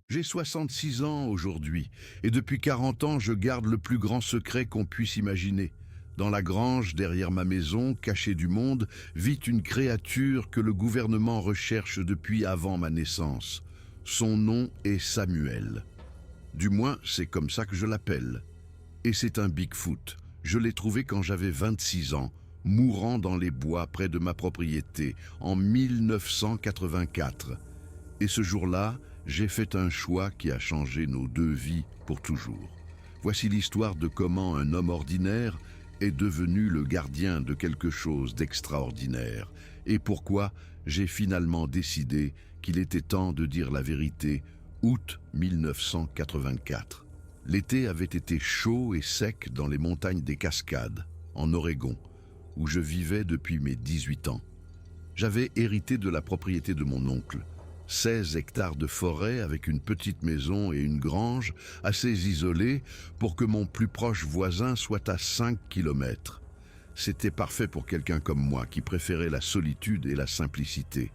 J'ai 66 ans aujourd'hui, et depuis 40 ans, je garde le plus grand secret qu'on puisse imaginer. Dans la grange, derrière ma maison, cachée du monde, vit une créature que le gouvernement recherche depuis avant ma naissance. Son nom est Samuel. Du moins, c'est comme ça que je l'appelle. Et c'est un Bigfoot. Je l'ai trouvé quand j'avais 26 ans, mourant dans les bois près de ma propriété, en 1984. Et ce jour-là, j'ai fait un choix qui a changé nos deux vies pour toujours. Voici l'histoire de comment un homme ordinaire est devenu le gardien de quelque chose d'extraordinaire, et pourquoi j'ai finalement décidé qu'il était temps de dire la vérité. Août 1984. L'été avait été chaud et sec dans les montagnes des Cascades, en Oregon, où je vivais depuis mes 18 ans. J'avais hérité de la propriété de mon oncle, 16 hectares de forêt avec une petite maison et une grange assez isolée pour que mon plus proche voisin soit à 5 kilomètres. C'était parfait pour quelqu'un comme moi qui préférait la solitude et la simplicité.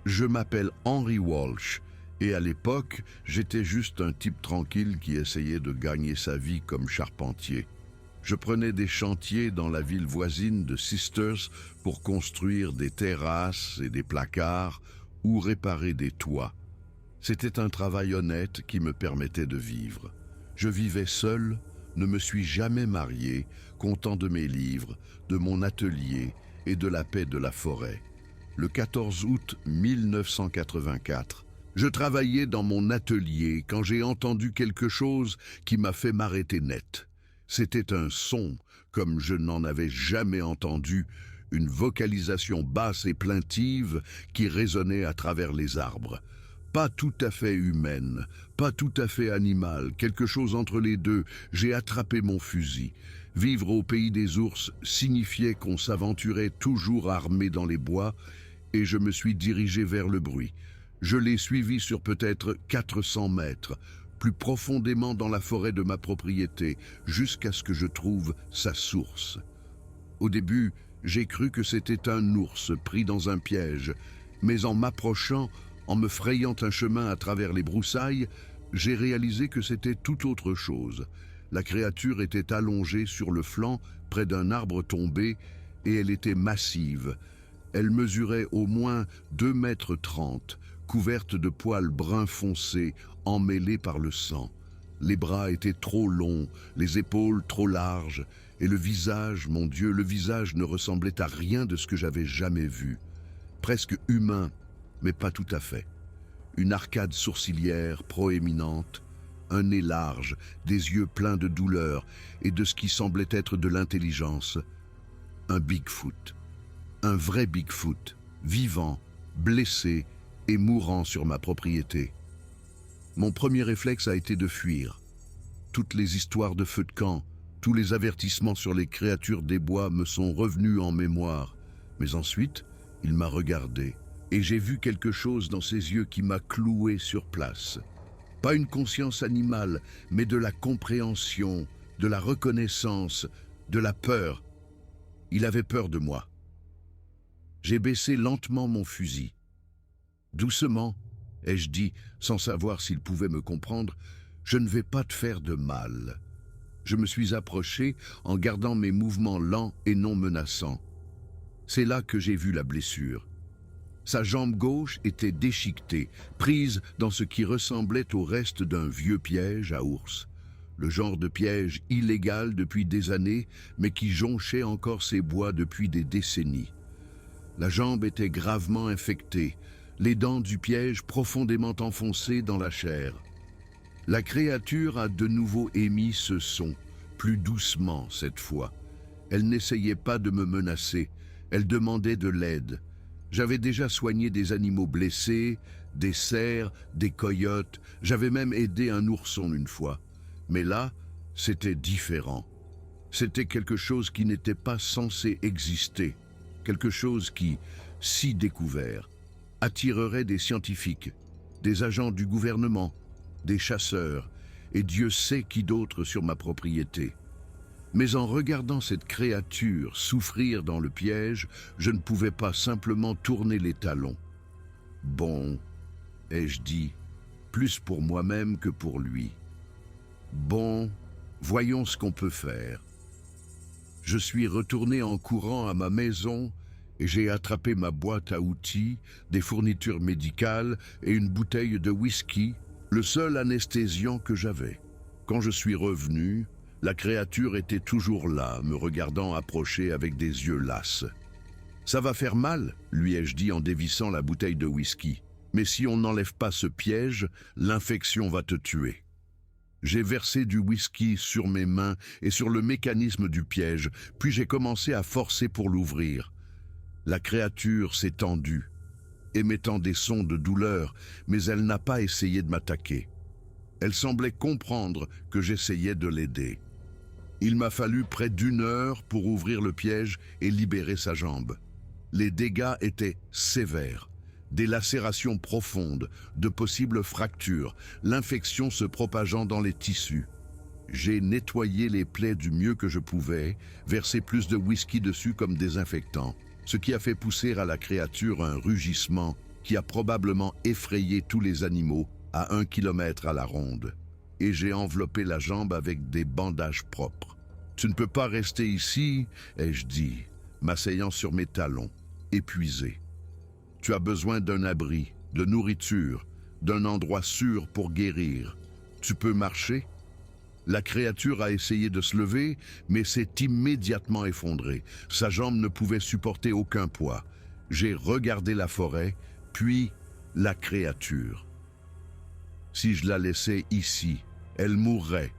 Je m'appelle Henry Walsh et à l'époque, j'étais juste un type tranquille qui essayait de gagner sa vie comme charpentier. Je prenais des chantiers dans la ville voisine de Sisters pour construire des terrasses et des placards ou réparer des toits. C'était un travail honnête qui me permettait de vivre. Je vivais seul, ne me suis jamais marié, content de mes livres, de mon atelier et de la paix de la forêt. Le 14 août 1984, je travaillais dans mon atelier quand j'ai entendu quelque chose qui m'a fait m'arrêter net. C'était un son comme je n'en avais jamais entendu, une vocalisation basse et plaintive qui résonnait à travers les arbres. Pas tout à fait humaine, pas tout à fait animale, quelque chose entre les deux. J'ai attrapé mon fusil. Vivre au pays des ours signifiait qu'on s'aventurait toujours armé dans les bois, et je me suis dirigé vers le bruit. Je l'ai suivi sur peut-être 400 mètres, plus profondément dans la forêt de ma propriété, jusqu'à ce que je trouve sa source. Au début, j'ai cru que c'était un ours pris dans un piège, mais en m'approchant, en me frayant un chemin à travers les broussailles, j'ai réalisé que c'était tout autre chose. La créature était allongée sur le flanc, près d'un arbre tombé, et elle était massive. Elle mesurait au moins 2,30 m, couverte de poils bruns foncés, emmêlés par le sang. Les bras étaient trop longs, les épaules trop larges, et le visage, mon Dieu, le visage ne ressemblait à rien de ce que j'avais jamais vu. Presque humain, mais pas tout à fait. Une arcade sourcilière proéminente, un nez large, des yeux pleins de douleur et de ce qui semblait être de l'intelligence. Un Bigfoot. Un vrai Bigfoot, vivant, blessé et mourant sur ma propriété. Mon premier réflexe a été de fuir. Toutes les histoires de feux de camp, tous les avertissements sur les créatures des bois me sont revenus en mémoire. Mais ensuite, il m'a regardé et j'ai vu quelque chose dans ses yeux qui m'a cloué sur place. Pas une conscience animale, mais de la compréhension, de la reconnaissance, de la peur. Il avait peur de moi. J'ai baissé lentement mon fusil. Doucement, ai-je dit, sans savoir s'il pouvait me comprendre, je ne vais pas te faire de mal. Je me suis approché en gardant mes mouvements lents et non menaçants. C'est là que j'ai vu la blessure. Sa jambe gauche était déchiquetée, prise dans ce qui ressemblait au reste d'un vieux piège à ours. Le genre de piège illégal depuis des années, mais qui jonchait encore ces bois depuis des décennies. La jambe était gravement infectée, les dents du piège profondément enfoncées dans la chair. La créature a de nouveau émis ce son, plus doucement cette fois. Elle n'essayait pas de me menacer, elle demandait de l'aide. J'avais déjà soigné des animaux blessés, des cerfs, des coyotes, j'avais même aidé un ourson une fois. Mais là, c'était différent. C'était quelque chose qui n'était pas censé exister, quelque chose qui, si découvert, attirerait des scientifiques, des agents du gouvernement, des chasseurs, et Dieu sait qui d'autre sur ma propriété. Mais en regardant cette créature souffrir dans le piège, je ne pouvais pas simplement tourner les talons. « Bon, ai-je dit, plus pour moi-même que pour lui. Bon, voyons ce qu'on peut faire. Je suis retourné en courant à ma maison et j'ai attrapé ma boîte à outils, des fournitures médicales et une bouteille de whisky, le seul anesthésiant que j'avais. Quand je suis revenu, la créature était toujours là, me regardant approcher avec des yeux lasses. « Ça va faire mal », lui ai-je dit en dévissant la bouteille de whisky. « Mais si on n'enlève pas ce piège, l'infection va te tuer. » J'ai versé du whisky sur mes mains et sur le mécanisme du piège, puis j'ai commencé à forcer pour l'ouvrir. La créature s'est tendue, émettant des sons de douleur, mais elle n'a pas essayé de m'attaquer. Elle semblait comprendre que j'essayais de l'aider. Il m'a fallu près d'1 heure pour ouvrir le piège et libérer sa jambe. Les dégâts étaient sévères. Des lacérations profondes, de possibles fractures, l'infection se propageant dans les tissus. J'ai nettoyé les plaies du mieux que je pouvais, versé plus de whisky dessus comme désinfectant, ce qui a fait pousser à la créature un rugissement qui a probablement effrayé tous les animaux à 1 kilomètre à la ronde. Et j'ai enveloppé la jambe avec des bandages propres. « Tu ne peux pas rester ici », ai-je dit, m'asseyant sur mes talons, épuisé. Tu as besoin d'un abri, de nourriture, d'un endroit sûr pour guérir. Tu peux marcher ? La créature a essayé de se lever, mais s'est immédiatement effondrée. Sa jambe ne pouvait supporter aucun poids. J'ai regardé la forêt, puis la créature. Si je la laissais ici, elle mourrait.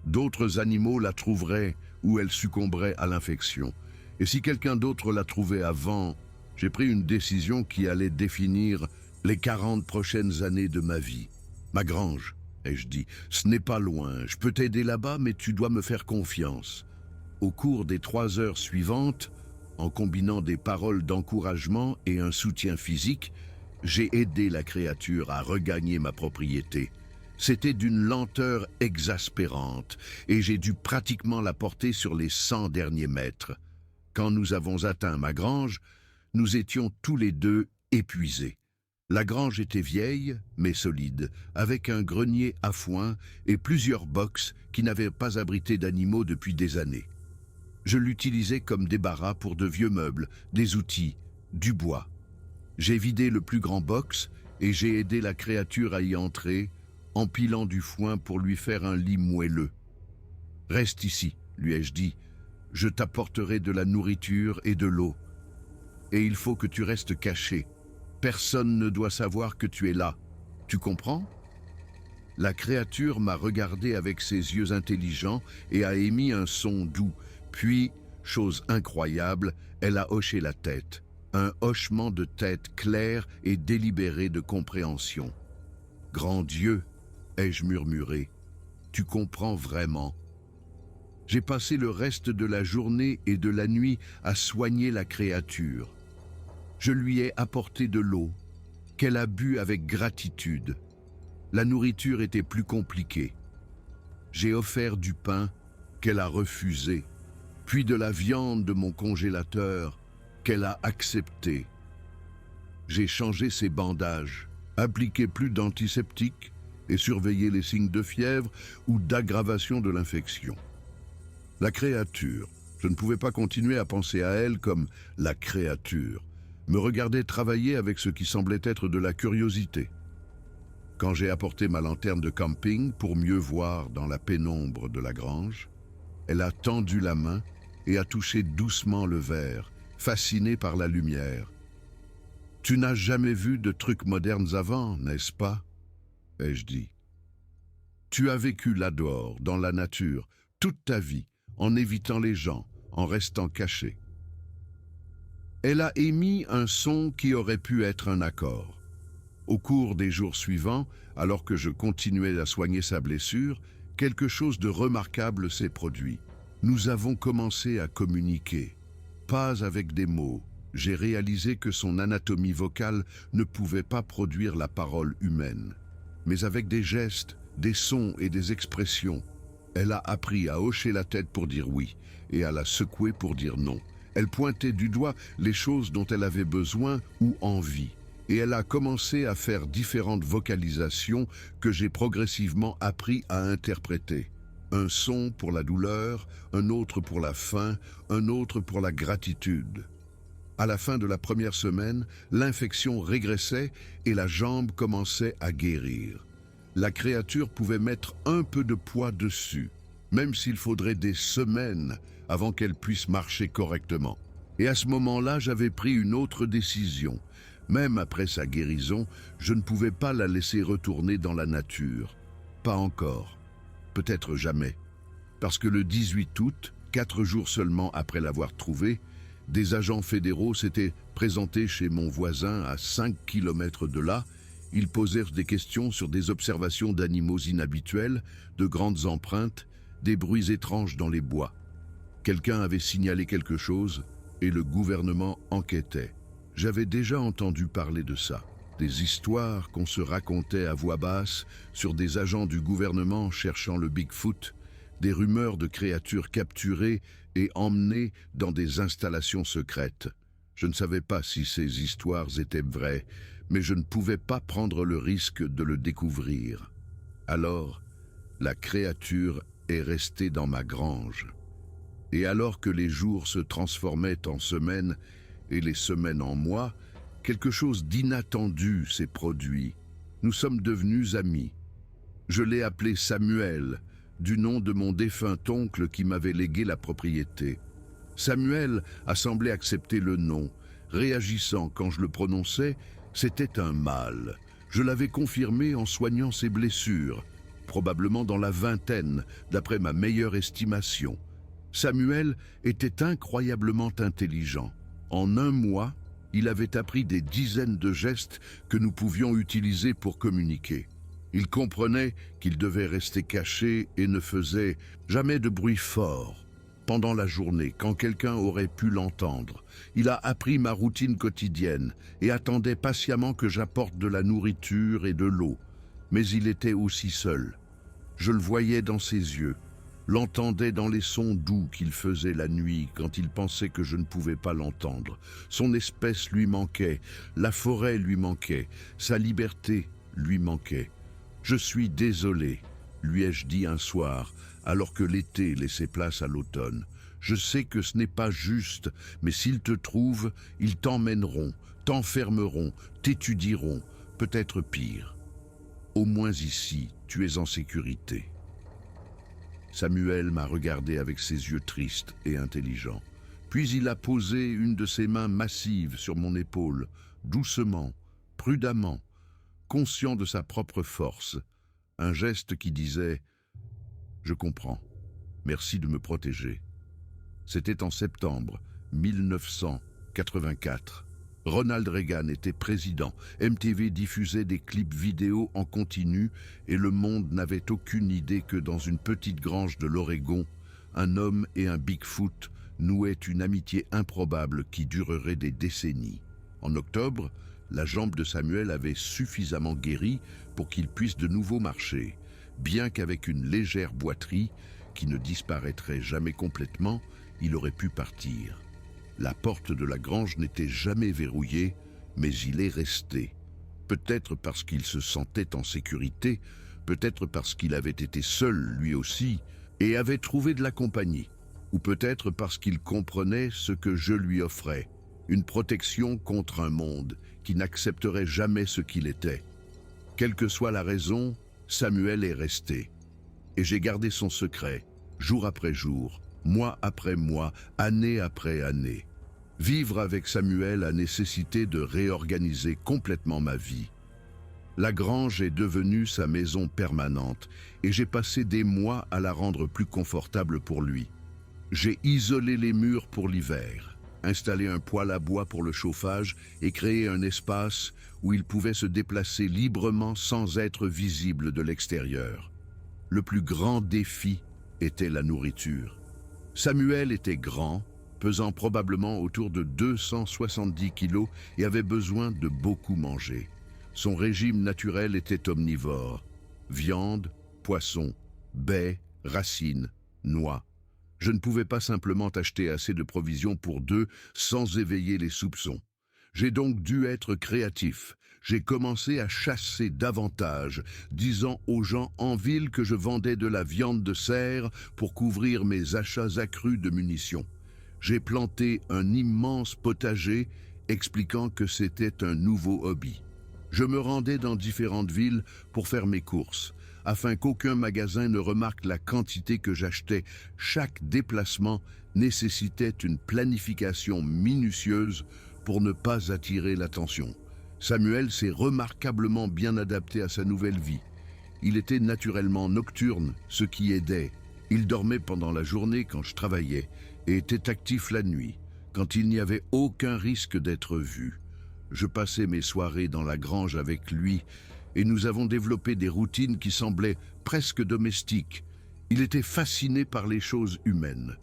D'autres animaux la trouveraient ou elle succomberait à l'infection. Et si quelqu'un d'autre la trouvait avant, j'ai pris une décision qui allait définir les 40 prochaines années de ma vie. Ma grange, ai-je dit, ce n'est pas loin. Je peux t'aider là-bas, mais tu dois me faire confiance. Au cours des 3 heures suivantes, en combinant des paroles d'encouragement et un soutien physique, j'ai aidé la créature à regagner ma propriété. C'était d'une lenteur exaspérante et j'ai dû pratiquement la porter sur les 100 derniers mètres. Quand nous avons atteint ma grange, nous étions tous les deux épuisés. La grange était vieille, mais solide, avec un grenier à foin et plusieurs boxes qui n'avaient pas abrité d'animaux depuis des années. Je l'utilisais comme débarras pour de vieux meubles, des outils, du bois. J'ai vidé le plus grand box et j'ai aidé la créature à y entrer, empilant du foin pour lui faire un lit moelleux. « Reste ici », lui ai-je dit, « je t'apporterai de la nourriture et de l'eau. Et il faut que tu restes caché. Personne ne doit savoir que tu es là. Tu comprends ?» La créature m'a regardé avec ses yeux intelligents et a émis un son doux. Puis, chose incroyable, elle a hoché la tête. Un hochement de tête clair et délibéré de compréhension. « Grand Dieu !» ai-je murmuré. « Tu comprends vraiment ?» J'ai passé le reste de la journée et de la nuit à soigner la créature. Je lui ai apporté de l'eau, qu'elle a bu avec gratitude. La nourriture était plus compliquée. J'ai offert du pain, qu'elle a refusé, puis de la viande de mon congélateur, qu'elle a accepté. J'ai changé ses bandages, appliqué plus d'antiseptiques et surveillé les signes de fièvre ou d'aggravation de l'infection. La créature, je ne pouvais pas continuer à penser à elle comme la créature, me regardait travailler avec ce qui semblait être de la curiosité. Quand j'ai apporté ma lanterne de camping pour mieux voir dans la pénombre de la grange, elle a tendu la main et a touché doucement le verre, fascinée par la lumière. « Tu n'as jamais vu de trucs modernes avant, n'est-ce pas ?» ai-je dit. « Tu as vécu là dehors, dans la nature, toute ta vie, en évitant les gens, en restant caché. » Elle a émis un son qui aurait pu être un accord. Au cours des jours suivants, alors que je continuais à soigner sa blessure, quelque chose de remarquable s'est produit. Nous avons commencé à communiquer. Pas avec des mots. J'ai réalisé que son anatomie vocale ne pouvait pas produire la parole humaine. Mais avec des gestes, des sons et des expressions, elle a appris à hocher la tête pour dire oui et à la secouer pour dire non. Elle pointait du doigt les choses dont elle avait besoin ou envie. et elle a commencé à faire différentes vocalisations que j'ai progressivement appris à interpréter. Un son pour la douleur, un autre pour la faim, un autre pour la gratitude. À la fin de la première semaine, l'infection régressait et la jambe commençait à guérir. La créature pouvait mettre un peu de poids dessus, même s'il faudrait des semaines avant qu'elle puisse marcher correctement. Et à ce moment-là, j'avais pris une autre décision. Même après sa guérison, je ne pouvais pas la laisser retourner dans la nature. Pas encore. Peut-être jamais. Parce que le 18 août, 4 jours seulement après l'avoir trouvée, des agents fédéraux s'étaient présentés chez mon voisin à 5 kilomètres de là. Ils posèrent des questions sur des observations d'animaux inhabituels, de grandes empreintes, des bruits étranges dans les bois. Quelqu'un avait signalé quelque chose et le gouvernement enquêtait. J'avais déjà entendu parler de ça. Des histoires qu'on se racontait à voix basse sur des agents du gouvernement cherchant le Bigfoot, des rumeurs de créatures capturées et emmenées dans des installations secrètes. Je ne savais pas si ces histoires étaient vraies, mais je ne pouvais pas prendre le risque de le découvrir. Alors, la créature est restée dans ma grange. Et alors que les jours se transformaient en semaines et les semaines en mois, quelque chose d'inattendu s'est produit. Nous sommes devenus amis. Je l'ai appelé Samuel, du nom de mon défunt oncle qui m'avait légué la propriété. Samuel a semblé accepter le nom, réagissant quand je le prononçais, c'était un mâle. Je l'avais confirmé en soignant ses blessures, probablement dans la vingtaine, d'après ma meilleure estimation. Samuel était incroyablement intelligent. En un mois, il avait appris des dizaines de gestes que nous pouvions utiliser pour communiquer. Il comprenait qu'il devait rester caché et ne faisait jamais de bruit fort. Pendant la journée, quand quelqu'un aurait pu l'entendre, il a appris ma routine quotidienne et attendait patiemment que j'apporte de la nourriture et de l'eau. Mais il était aussi seul. Je le voyais dans ses yeux, l'entendais dans les sons doux qu'il faisait la nuit quand il pensait que je ne pouvais pas l'entendre. Son espèce lui manquait, la forêt lui manquait, sa liberté lui manquait. « Je suis désolé », lui ai-je dit un soir, alors que l'été laissait place à l'automne. « Je sais que ce n'est pas juste, mais s'ils te trouvent, ils t'emmèneront, t'enfermeront, t'étudieront, peut-être pire. Au moins ici, tu es en sécurité. » Samuel m'a regardé avec ses yeux tristes et intelligents. Puis il a posé une de ses mains massives sur mon épaule, doucement, prudemment, conscient de sa propre force, un geste qui disait « Je comprends, merci de me protéger ». C'était en septembre 1984. Ronald Reagan était président, MTV diffusait des clips vidéo en continu et le monde n'avait aucune idée que dans une petite grange de l'Oregon, un homme et un Bigfoot nouaient une amitié improbable qui durerait des décennies. En octobre, la jambe de Samuel avait suffisamment guéri pour qu'il puisse de nouveau marcher, bien qu'avec une légère boiterie qui ne disparaîtrait jamais complètement, il aurait pu partir. La porte de la grange n'était jamais verrouillée, mais il est resté. Peut-être parce qu'il se sentait en sécurité, peut-être parce qu'il avait été seul lui aussi et avait trouvé de la compagnie, ou peut-être parce qu'il comprenait ce que je lui offrais, une protection contre un monde qui n'accepterait jamais ce qu'il était. Quelle que soit la raison, Samuel est resté. Et j'ai gardé son secret, jour après jour, mois après mois, année après année. Vivre avec Samuel a nécessité de réorganiser complètement ma vie. La grange est devenue sa maison permanente et j'ai passé des mois à la rendre plus confortable pour lui. J'ai isolé les murs pour l'hiver, installé un poêle à bois pour le chauffage et créé un espace où il pouvait se déplacer librement sans être visible de l'extérieur. Le plus grand défi était la nourriture. Samuel était grand, pesant probablement autour de 270 kilos et avait besoin de beaucoup manger. Son régime naturel était omnivore. Viande, poisson, baies, racines, noix. Je ne pouvais pas simplement acheter assez de provisions pour deux sans éveiller les soupçons. J'ai donc dû être créatif. J'ai commencé à chasser davantage, disant aux gens en ville que je vendais de la viande de cerf pour couvrir mes achats accrus de munitions. J'ai planté un immense potager, expliquant que c'était un nouveau hobby. Je me rendais dans différentes villes pour faire mes courses, afin qu'aucun magasin ne remarque la quantité que j'achetais. Chaque déplacement nécessitait une planification minutieuse pour ne pas attirer l'attention. Samuel s'est remarquablement bien adapté à sa nouvelle vie. Il était naturellement nocturne, ce qui aidait. Il dormait pendant la journée quand je travaillais et était actif la nuit, quand il n'y avait aucun risque d'être vu. Je passais mes soirées dans la grange avec lui et nous avons développé des routines qui semblaient presque domestiques. Il était fasciné par les choses humaines.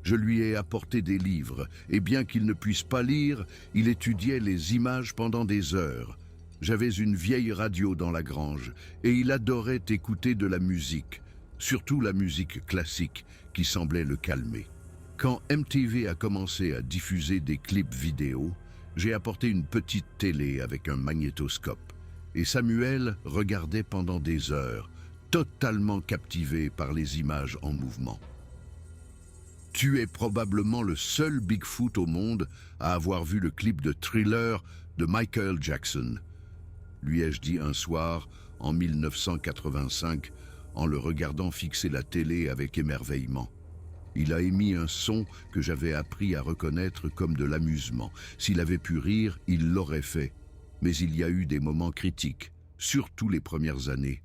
Je lui ai apporté des livres, et bien qu'il ne puisse pas lire, il étudiait les images pendant des heures. J'avais une vieille radio dans la grange, et il adorait écouter de la musique, surtout la musique classique, qui semblait le calmer. Quand MTV a commencé à diffuser des clips vidéo, j'ai apporté une petite télé avec un magnétoscope, et Samuel regardait pendant des heures, totalement captivé par les images en mouvement. Tu es probablement le seul Bigfoot au monde à avoir vu le clip de Thriller de Michael Jackson, lui ai-je dit un soir en 1985 en le regardant fixer la télé avec émerveillement. Il a émis un son que j'avais appris à reconnaître comme de l'amusement. S'il avait pu rire, il l'aurait fait. Mais il y a eu des moments critiques, surtout les premières années.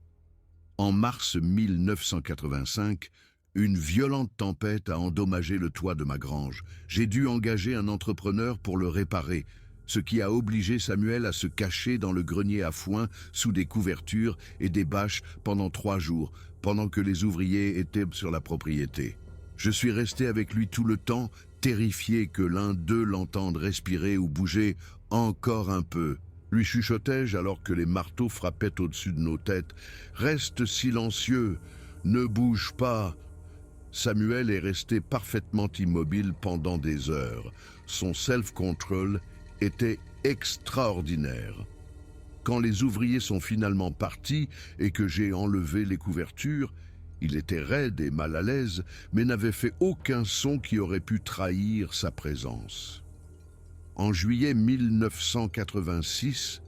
En mars 1985, une violente tempête a endommagé le toit de ma grange. J'ai dû engager un entrepreneur pour le réparer, ce qui a obligé Samuel à se cacher dans le grenier à foin sous des couvertures et des bâches pendant 3 jours, pendant que les ouvriers étaient sur la propriété. Je suis resté avec lui tout le temps, terrifié que l'un d'eux l'entende respirer ou bouger encore un peu. Lui chuchotai-je alors que les marteaux frappaient au-dessus de nos têtes. « Reste silencieux, ne bouge pas !» Samuel est resté parfaitement immobile pendant des heures. Son self-control était extraordinaire. Quand les ouvriers sont finalement partis et que j'ai enlevé les couvertures, il était raide et mal à l'aise, mais n'avait fait aucun son qui aurait pu trahir sa présence. En juillet 1986,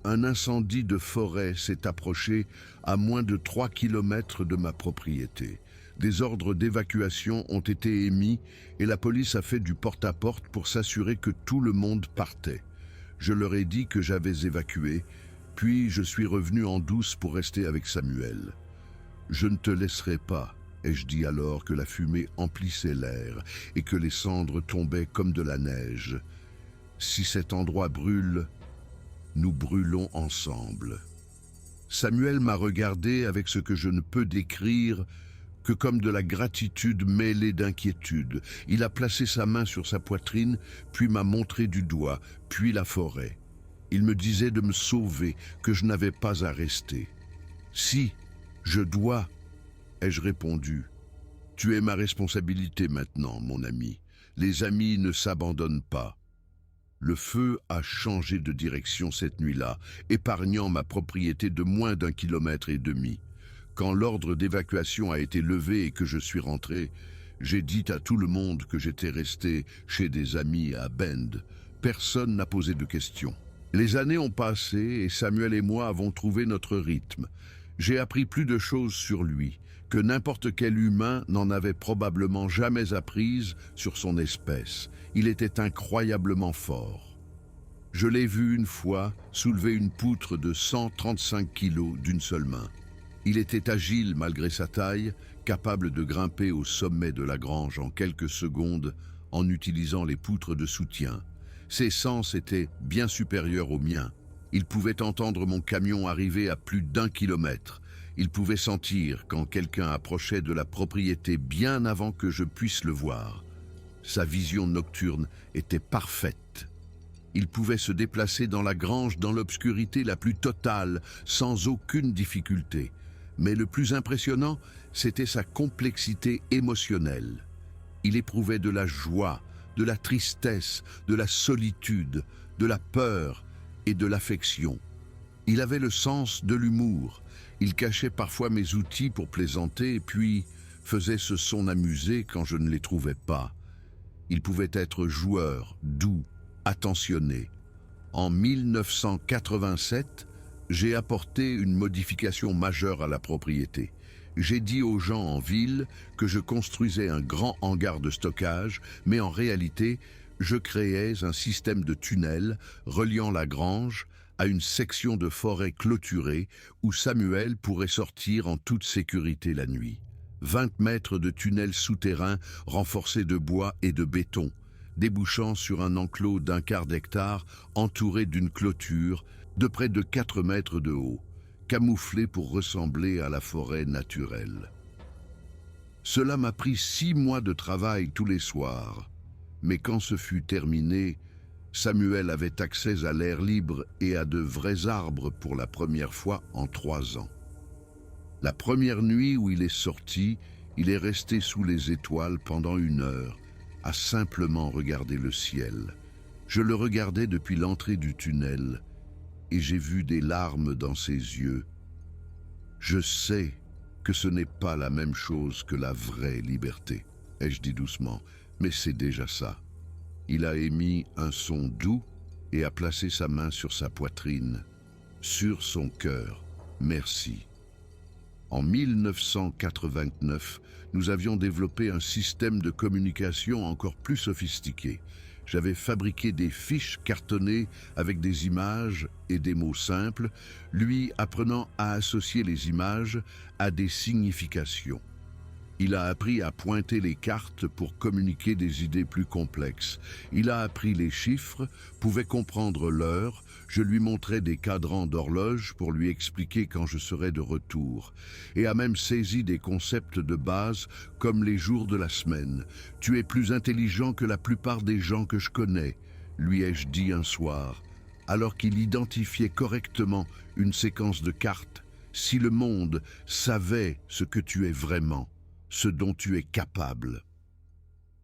un incendie de forêt s'est approché à moins de 3 kilomètres de ma propriété. Des ordres d'évacuation ont été émis et la police a fait du porte-à-porte pour s'assurer que tout le monde partait. Je leur ai dit que j'avais évacué, puis je suis revenu en douce pour rester avec Samuel. « Je ne te laisserai pas », ai-je dit alors que la fumée emplissait l'air et que les cendres tombaient comme de la neige. « Si cet endroit brûle, nous brûlons ensemble. » Samuel m'a regardé avec ce que je ne peux décrire que comme de la gratitude mêlée d'inquiétude. Il a placé sa main sur sa poitrine, puis m'a montré du doigt, puis la forêt. Il me disait de me sauver, que je n'avais pas à rester. « Si, je dois », ai-je répondu. « Tu es ma responsabilité maintenant, mon ami. Les amis ne s'abandonnent pas. » Le feu a changé de direction cette nuit-là, épargnant ma propriété de moins d'1,5 kilomètre. Quand l'ordre d'évacuation a été levé et que je suis rentré, j'ai dit à tout le monde que j'étais resté chez des amis à Bend. Personne n'a posé de questions. Les années ont passé et Samuel et moi avons trouvé notre rythme. J'ai appris plus de choses sur lui que n'importe quel humain n'en avait probablement jamais apprises sur son espèce. Il était incroyablement fort. Je l'ai vu une fois soulever une poutre de 135 kilos d'une seule main. Il était agile malgré sa taille, capable de grimper au sommet de la grange en quelques secondes en utilisant les poutres de soutien. Ses sens étaient bien supérieurs aux miens. Il pouvait entendre mon camion arriver à plus d'1 kilomètre. Il pouvait sentir quand quelqu'un approchait de la propriété bien avant que je puisse le voir. Sa vision nocturne était parfaite. Il pouvait se déplacer dans la grange dans l'obscurité la plus totale, sans aucune difficulté. Mais le plus impressionnant, c'était sa complexité émotionnelle. Il éprouvait de la joie, de la tristesse, de la solitude, de la peur et de l'affection. Il avait le sens de l'humour. Il cachait parfois mes outils pour plaisanter et puis faisait ce son amusé quand je ne les trouvais pas. Il pouvait être joueur, doux, attentionné. En 1987, j'ai apporté une modification majeure à la propriété. J'ai dit aux gens en ville que je construisais un grand hangar de stockage, mais en réalité, je créais un système de tunnels reliant la grange à une section de forêt clôturée où Samuel pourrait sortir en toute sécurité la nuit. 20 mètres de tunnels souterrains renforcés de bois et de béton, débouchant sur un enclos d'un quart d'hectare entouré d'une clôture de près de 4 mètres de haut, camouflée pour ressembler à la forêt naturelle. Cela m'a pris 6 mois de travail tous les soirs, mais quand ce fut terminé, Samuel avait accès à l'air libre et à de vrais arbres pour la première fois en 3 ans. La première nuit où il est sorti, il est resté sous les étoiles pendant 1 heure, à simplement regarder le ciel. Je le regardais depuis l'entrée du tunnel et j'ai vu des larmes dans ses yeux. Je sais que ce n'est pas la même chose que la vraie liberté, ai-je dit doucement, mais c'est déjà ça. Il a émis un son doux et a placé sa main sur sa poitrine, sur son cœur. Merci. En 1989, nous avions développé un système de communication encore plus sophistiqué. J'avais fabriqué des fiches cartonnées avec des images et des mots simples, lui apprenant à associer les images à des significations. Il a appris à pointer les cartes pour communiquer des idées plus complexes. Il a appris les chiffres, pouvait comprendre l'heure. Je lui montrais des cadrans d'horloge pour lui expliquer quand je serais de retour. Et a même saisi des concepts de base comme les jours de la semaine. « Tu es plus intelligent que la plupart des gens que je connais », lui ai-je dit un soir, alors qu'il identifiait correctement une séquence de cartes. « Si le monde savait ce que tu es vraiment, ce dont tu es capable. »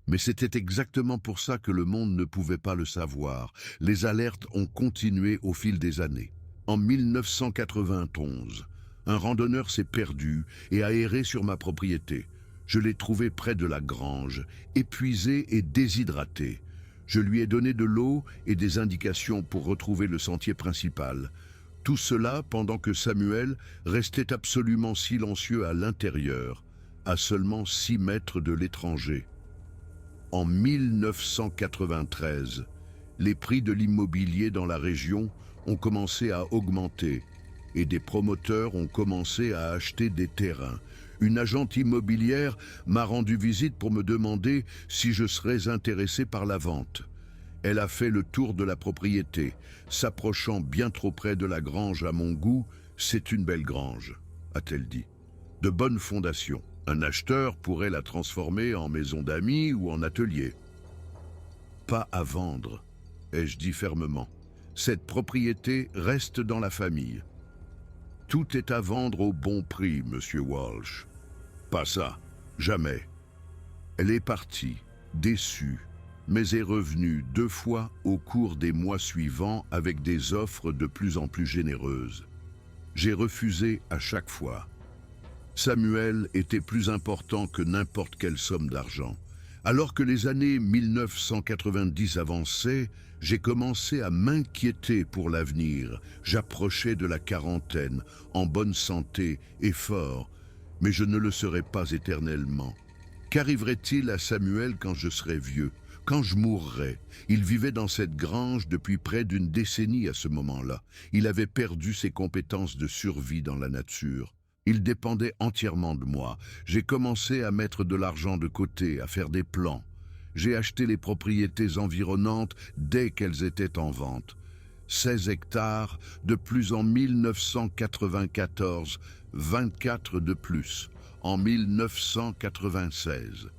Mais c'était exactement pour ça que le monde ne pouvait pas le savoir. Les alertes ont continué au fil des années. En 1991, un randonneur s'est perdu et a erré sur ma propriété. Je l'ai trouvé près de la grange, épuisé et déshydraté. Je lui ai donné de l'eau et des indications pour retrouver le sentier principal. Tout cela pendant que Samuel restait absolument silencieux à l'intérieur, à seulement 6 mètres de l'étranger. En 1993, les prix de l'immobilier dans la région ont commencé à augmenter et des promoteurs ont commencé à acheter des terrains. Une agente immobilière m'a rendu visite pour me demander si je serais intéressé par la vente. Elle a fait le tour de la propriété, s'approchant bien trop près de la grange à mon goût. « C'est une belle grange », a-t-elle dit. « De bonnes fondations. Un acheteur pourrait la transformer en maison d'amis ou en atelier. » « Pas à vendre, ai-je dit fermement. Cette propriété reste dans la famille. Tout est à vendre au bon prix, monsieur Walsh. Pas ça, jamais. Elle est partie, déçue, mais est revenue 2 fois au cours des mois suivants avec des offres de plus en plus généreuses. J'ai refusé à chaque fois. Samuel était plus important que n'importe quelle somme d'argent. Alors que les années 1990 avançaient, j'ai commencé à m'inquiéter pour l'avenir. J'approchais de la quarantaine, en bonne santé et fort, mais je ne le serais pas éternellement. Qu'arriverait-il à Samuel quand je serais vieux, quand je mourrais? Il vivait dans cette grange depuis près d'1 décennie à ce moment-là. Il avait perdu ses compétences de survie dans la nature. Il dépendait entièrement de moi. J'ai commencé à mettre de l'argent de côté, à faire des plans. J'ai acheté les propriétés environnantes dès qu'elles étaient en vente. 16 hectares de plus en 1994, 24 de plus en 1996.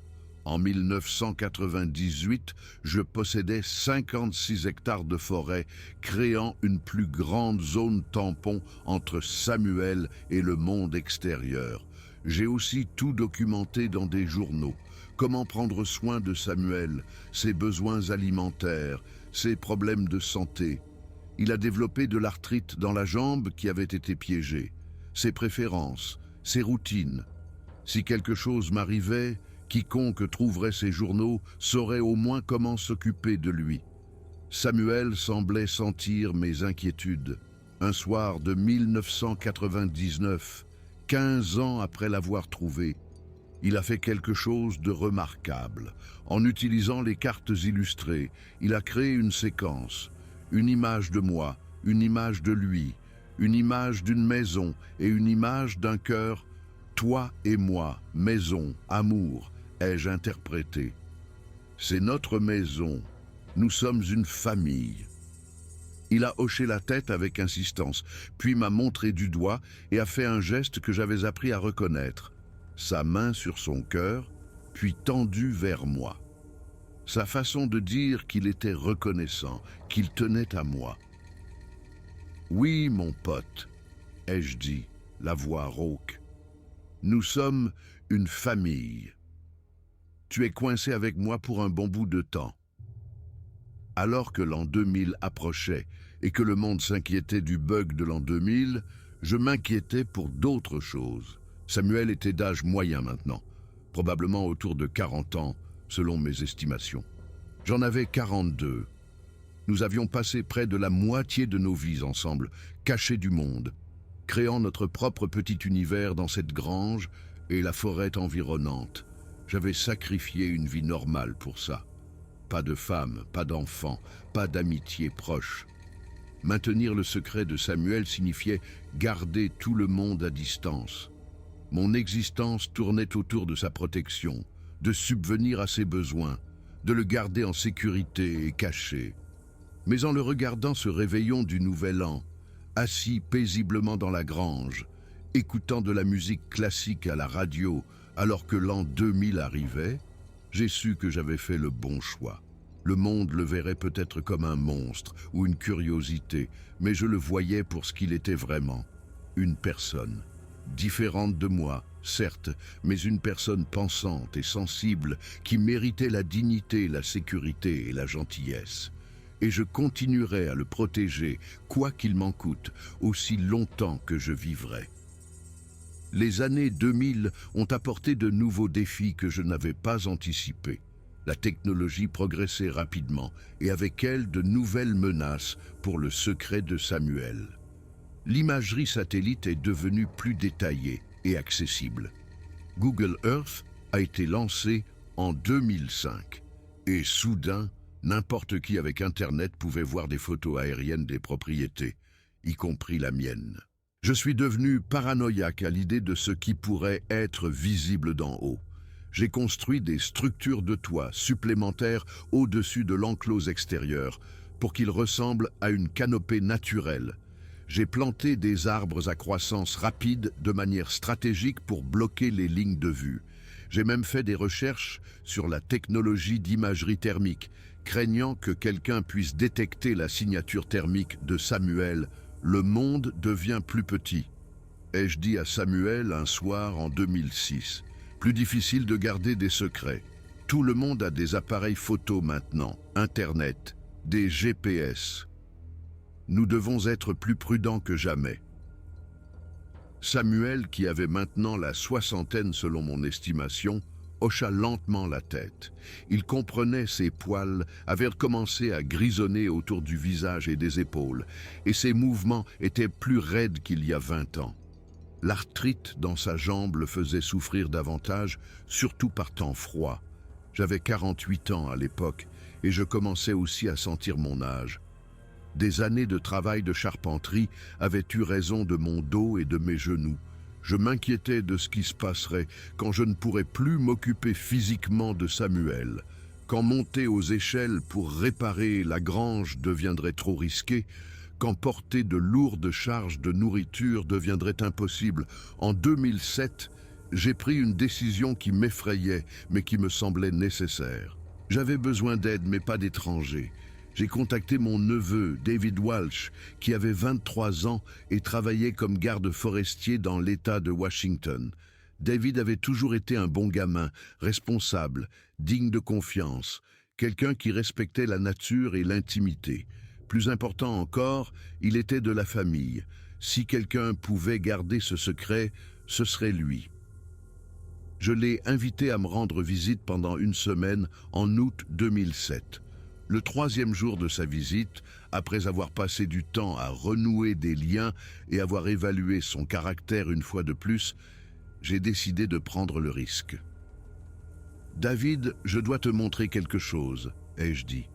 En 1998, je possédais 56 hectares de forêt, créant une plus grande zone tampon entre Samuel et le monde extérieur. J'ai aussi tout documenté dans des journaux. Comment prendre soin de Samuel, ses besoins alimentaires, ses problèmes de santé. Il a développé de l'arthrite dans la jambe qui avait été piégée, ses préférences, ses routines. Si quelque chose m'arrivait, quiconque trouverait ces journaux saurait au moins comment s'occuper de lui. Samuel semblait sentir mes inquiétudes. Un soir de 1999, 15 ans après l'avoir trouvé, il a fait quelque chose de remarquable. En utilisant les cartes illustrées, il a créé une séquence, une image de moi, une image de lui, une image d'une maison et une image d'un cœur. Toi et moi, maison, amour, ai-je interprété. C'est notre maison. Nous sommes une famille. Il a hoché la tête avec insistance, puis m'a montré du doigt et a fait un geste que j'avais appris à reconnaître. Sa main sur son cœur, puis tendue vers moi. Sa façon de dire qu'il était reconnaissant, qu'il tenait à moi. Oui, mon pote, ai-je dit, la voix rauque. Nous sommes une famille. Tu es coincé avec moi pour un bon bout de temps. Alors que l'an 2000 approchait et que le monde s'inquiétait du bug de l'an 2000, je m'inquiétais pour d'autres choses. Samuel était d'âge moyen maintenant, probablement autour de 40 ans, selon mes estimations. J'en avais 42. Nous avions passé près de la moitié de nos vies ensemble, cachés du monde, créant notre propre petit univers dans cette grange et la forêt environnante. J'avais sacrifié une vie normale pour ça. Pas de femme, pas d'enfant, pas d'amitié proche. Maintenir le secret de Samuel signifiait garder tout le monde à distance. Mon existence tournait autour de sa protection, de subvenir à ses besoins, de le garder en sécurité et caché. Mais en le regardant ce réveillon du Nouvel An, assis paisiblement dans la grange, écoutant de la musique classique à la radio alors que l'an 2000 arrivait, j'ai su que j'avais fait le bon choix. Le monde le verrait peut-être comme un monstre ou une curiosité, mais je le voyais pour ce qu'il était vraiment, une personne. Différente de moi, certes, mais une personne pensante et sensible qui méritait la dignité, la sécurité et la gentillesse. Et je continuerai à le protéger, quoi qu'il m'en coûte, aussi longtemps que je vivrai. Les années 2000 ont apporté de nouveaux défis que je n'avais pas anticipés. La technologie progressait rapidement et avec elle de nouvelles menaces pour le secret de Samuel. L'imagerie satellite est devenue plus détaillée et accessible. Google Earth a été lancé en 2005 et soudain, n'importe qui avec Internet pouvait voir des photos aériennes des propriétés, y compris la mienne. Je suis devenu paranoïaque à l'idée de ce qui pourrait être visible d'en haut. J'ai construit des structures de toit supplémentaires au-dessus de l'enclos extérieur pour qu'ils ressemblent à une canopée naturelle. J'ai planté des arbres à croissance rapide de manière stratégique pour bloquer les lignes de vue. J'ai même fait des recherches sur la technologie d'imagerie thermique, craignant que quelqu'un puisse détecter la signature thermique de Samuel. Le monde devient plus petit, ai-je dit à Samuel un soir en 2006. Plus difficile de garder des secrets. Tout le monde a des appareils photo maintenant, Internet, des GPS. Nous devons être plus prudents que jamais. Samuel, qui avait maintenant la soixantaine selon mon estimation, hocha lentement la tête. Il comprenait ses poils avaient commencé à grisonner autour du visage et des épaules, et ses mouvements étaient plus raides qu'il y a 20 ans. L'arthrite dans sa jambe le faisait souffrir davantage, surtout par temps froid. J'avais 48 ans à l'époque, et je commençais aussi à sentir mon âge. Des années de travail de charpenterie avaient eu raison de mon dos et de mes genoux. Je m'inquiétais de ce qui se passerait quand je ne pourrais plus m'occuper physiquement de Samuel. Quand monter aux échelles pour réparer la grange deviendrait trop risqué, quand porter de lourdes charges de nourriture deviendrait impossible. En 2007, j'ai pris une décision qui m'effrayait, mais qui me semblait nécessaire. J'avais besoin d'aide, mais pas d'étrangers. J'ai contacté mon neveu, David Walsh, qui avait 23 ans et travaillait comme garde forestier dans l'État de Washington. David avait toujours été un bon gamin, responsable, digne de confiance, quelqu'un qui respectait la nature et l'intimité. Plus important encore, il était de la famille. Si quelqu'un pouvait garder ce secret, ce serait lui. Je l'ai invité à me rendre visite pendant une semaine en août 2007. Le 3e jour de sa visite, après avoir passé du temps à renouer des liens et avoir évalué son caractère une fois de plus, j'ai décidé de prendre le risque. « David, je dois te montrer quelque chose », ai-je dit.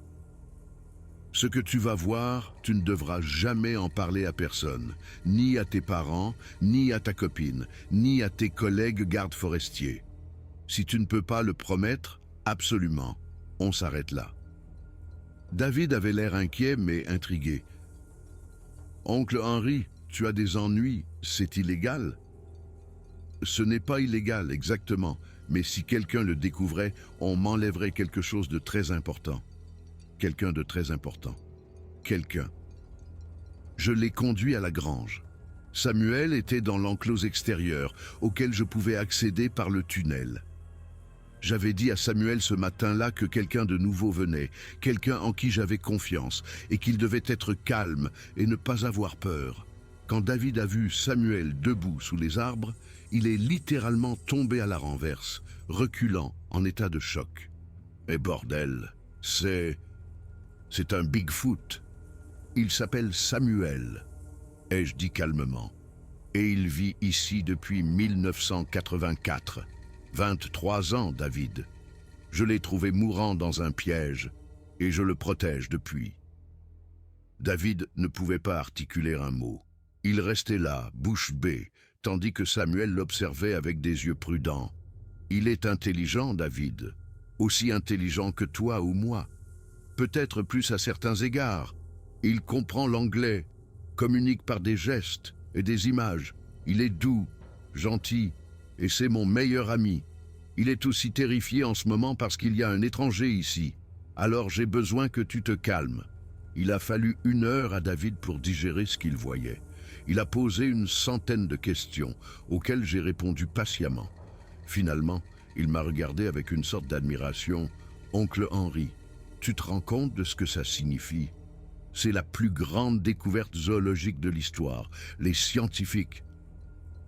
« Ce que tu vas voir, tu ne devras jamais en parler à personne, ni à tes parents, ni à ta copine, ni à tes collègues gardes forestiers. Si tu ne peux pas le promettre, absolument, on s'arrête là. » David avait l'air inquiet mais intrigué. « Oncle Henry, tu as des ennuis, c'est illégal ?» « Ce n'est pas illégal, exactement, mais si quelqu'un le découvrait, on m'enlèverait quelque chose de très important. Quelqu'un de très important. Quelqu'un. » Je l'ai conduit à la grange. Samuel était dans l'enclos extérieur, auquel je pouvais accéder par le tunnel. J'avais dit à Samuel ce matin-là que quelqu'un de nouveau venait, quelqu'un en qui j'avais confiance, et qu'il devait être calme et ne pas avoir peur. Quand David a vu Samuel debout sous les arbres, il est littéralement tombé à la renverse, reculant, en état de choc. Et bordel, c'est un Bigfoot. Il s'appelle Samuel, ai-je dit calmement. Et il vit ici depuis 1984. 23 ans, David. Je l'ai trouvé mourant dans un piège, et je le protège depuis. David ne pouvait pas articuler un mot. Il restait là, bouche bée, tandis que Samuel l'observait avec des yeux prudents. Il est intelligent, David, aussi intelligent que toi ou moi. Peut-être plus à certains égards. Il comprend l'anglais, communique par des gestes et des images. Il est doux, gentil, et c'est mon meilleur ami. Il est aussi terrifié en ce moment parce qu'il y a un étranger ici. Alors j'ai besoin que tu te calmes. Il a fallu 1 heure à David pour digérer ce qu'il voyait. Il a posé une centaine de questions, auxquelles j'ai répondu patiemment. Finalement, il m'a regardé avec une sorte d'admiration. « Oncle Henry, tu te rends compte de ce que ça signifie ? C'est la plus grande découverte zoologique de l'histoire. Les scientifiques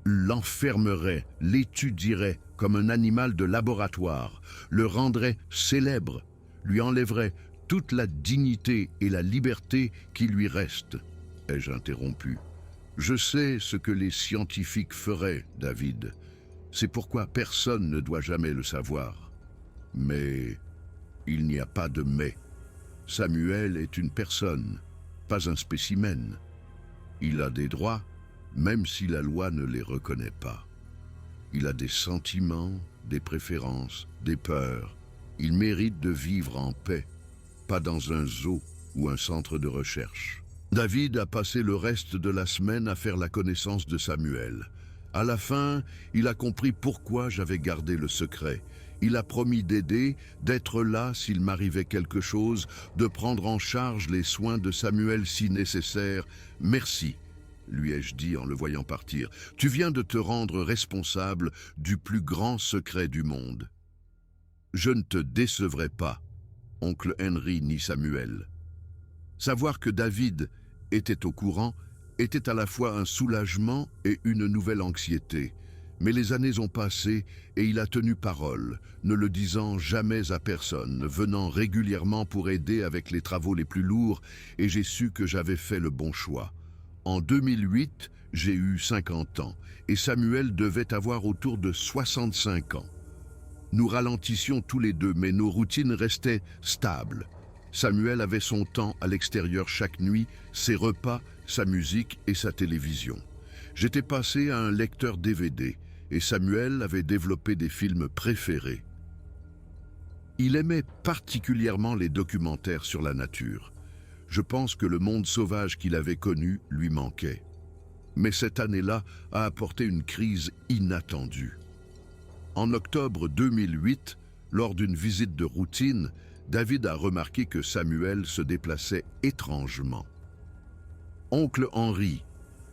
l'enfermeraient, l'étudieraient comme un animal de laboratoire, le rendraient célèbre, lui enlèveraient toute la dignité et la liberté qui lui restent. » Ai-je interrompu. Je sais ce que les scientifiques feraient, David. C'est pourquoi personne ne doit jamais le savoir. Mais il n'y a pas de mais. Samuel est une personne, pas un spécimen. Il a des droits, même si la loi ne les reconnaît pas. Il a des sentiments, des préférences, des peurs. Il mérite de vivre en paix, pas dans un zoo ou un centre de recherche. David a passé le reste de la semaine à faire la connaissance de Samuel. À la fin, il a compris pourquoi j'avais gardé le secret. Il a promis d'aider, d'être là s'il m'arrivait quelque chose, de prendre en charge les soins de Samuel si nécessaire. « Merci », lui ai-je dit en le voyant partir. « Tu viens de te rendre responsable du plus grand secret du monde. » Je ne te décevrai pas, oncle Henry ni Samuel. Savoir que David était au courant était à la fois un soulagement et une nouvelle anxiété. Mais les années ont passé et il a tenu parole, ne le disant jamais à personne, venant régulièrement pour aider avec les travaux les plus lourds, et j'ai su que j'avais fait le bon choix. En 2008, j'ai eu 50 ans et Samuel devait avoir autour de 65 ans. Nous ralentissions tous les deux, mais nos routines restaient stables. Samuel avait son temps à l'extérieur chaque nuit, ses repas, sa musique et sa télévision. J'étais passé à un lecteur DVD et Samuel avait développé des films préférés. Il aimait particulièrement les documentaires sur la nature. Je pense que le monde sauvage qu'il avait connu lui manquait. Mais cette année-là a apporté une crise inattendue. En octobre 2008, lors d'une visite de routine, David a remarqué que Samuel se déplaçait étrangement. « Oncle Henry,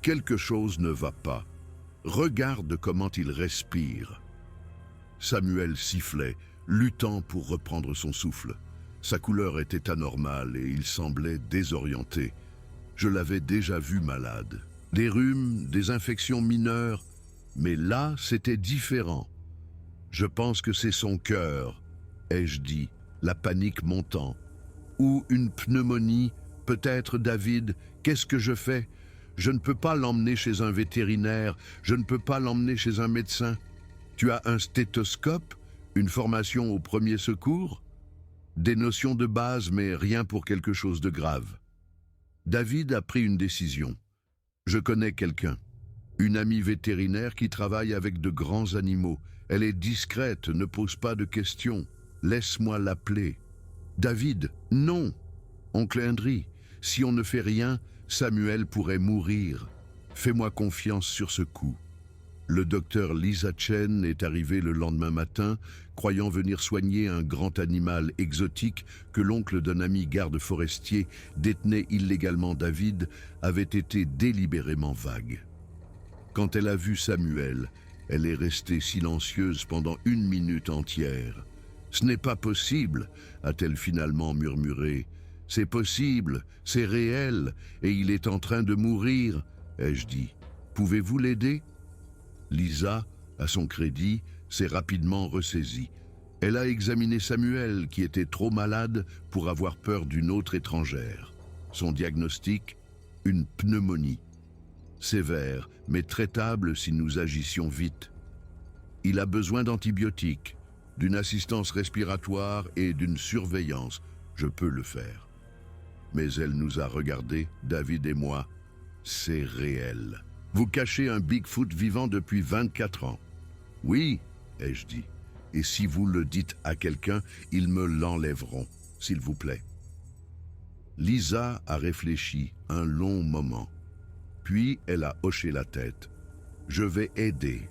quelque chose ne va pas. Regarde comment il respire. » Samuel sifflait, luttant pour reprendre son souffle. Sa couleur était anormale et il semblait désorienté. Je l'avais déjà vu malade. Des rhumes, des infections mineures, mais là, c'était différent. « Je pense que c'est son cœur, » ai-je dit, la panique montant. « Ou une pneumonie, peut-être, David, qu'est-ce que je fais? Je ne peux pas l'emmener chez un vétérinaire, je ne peux pas l'emmener chez un médecin. Tu as un stéthoscope, une formation au premier secours? Des notions de base, mais rien pour quelque chose de grave. » David a pris une décision. Je connais quelqu'un, une amie vétérinaire qui travaille avec de grands animaux. Elle est discrète, ne pose pas de questions. Laisse-moi l'appeler. David, non. Oncle Henry, si on ne fait rien, Samuel pourrait mourir. Fais-moi confiance sur ce coup. Le docteur Lisa Chen est arrivé le lendemain matin, croyant venir soigner un grand animal exotique que l'oncle d'un ami garde forestier détenait illégalement David, avait été délibérément vague. Quand elle a vu Samuel, elle est restée silencieuse pendant 1 minute entière. « Ce n'est pas possible », a-t-elle finalement murmuré. « C'est possible, c'est réel, et il est en train de mourir », ai-je dit. « Pouvez-vous l'aider » Lisa, à son crédit, s'est rapidement ressaisie. Elle a examiné Samuel, qui était trop malade pour avoir peur d'une autre étrangère. Son diagnostic, une pneumonie. Sévère, mais traitable si nous agissions vite. Il a besoin d'antibiotiques, d'une assistance respiratoire et d'une surveillance. Je peux le faire. Mais elle nous a regardés, David et moi. C'est réel. Vous cachez un Bigfoot vivant depuis 24 ans. Oui, ai-je dit. Et si vous le dites à quelqu'un, ils me l'enlèveront, s'il vous plaît. Lisa a réfléchi un long moment. Puis elle a hoché la tête. Je vais aider.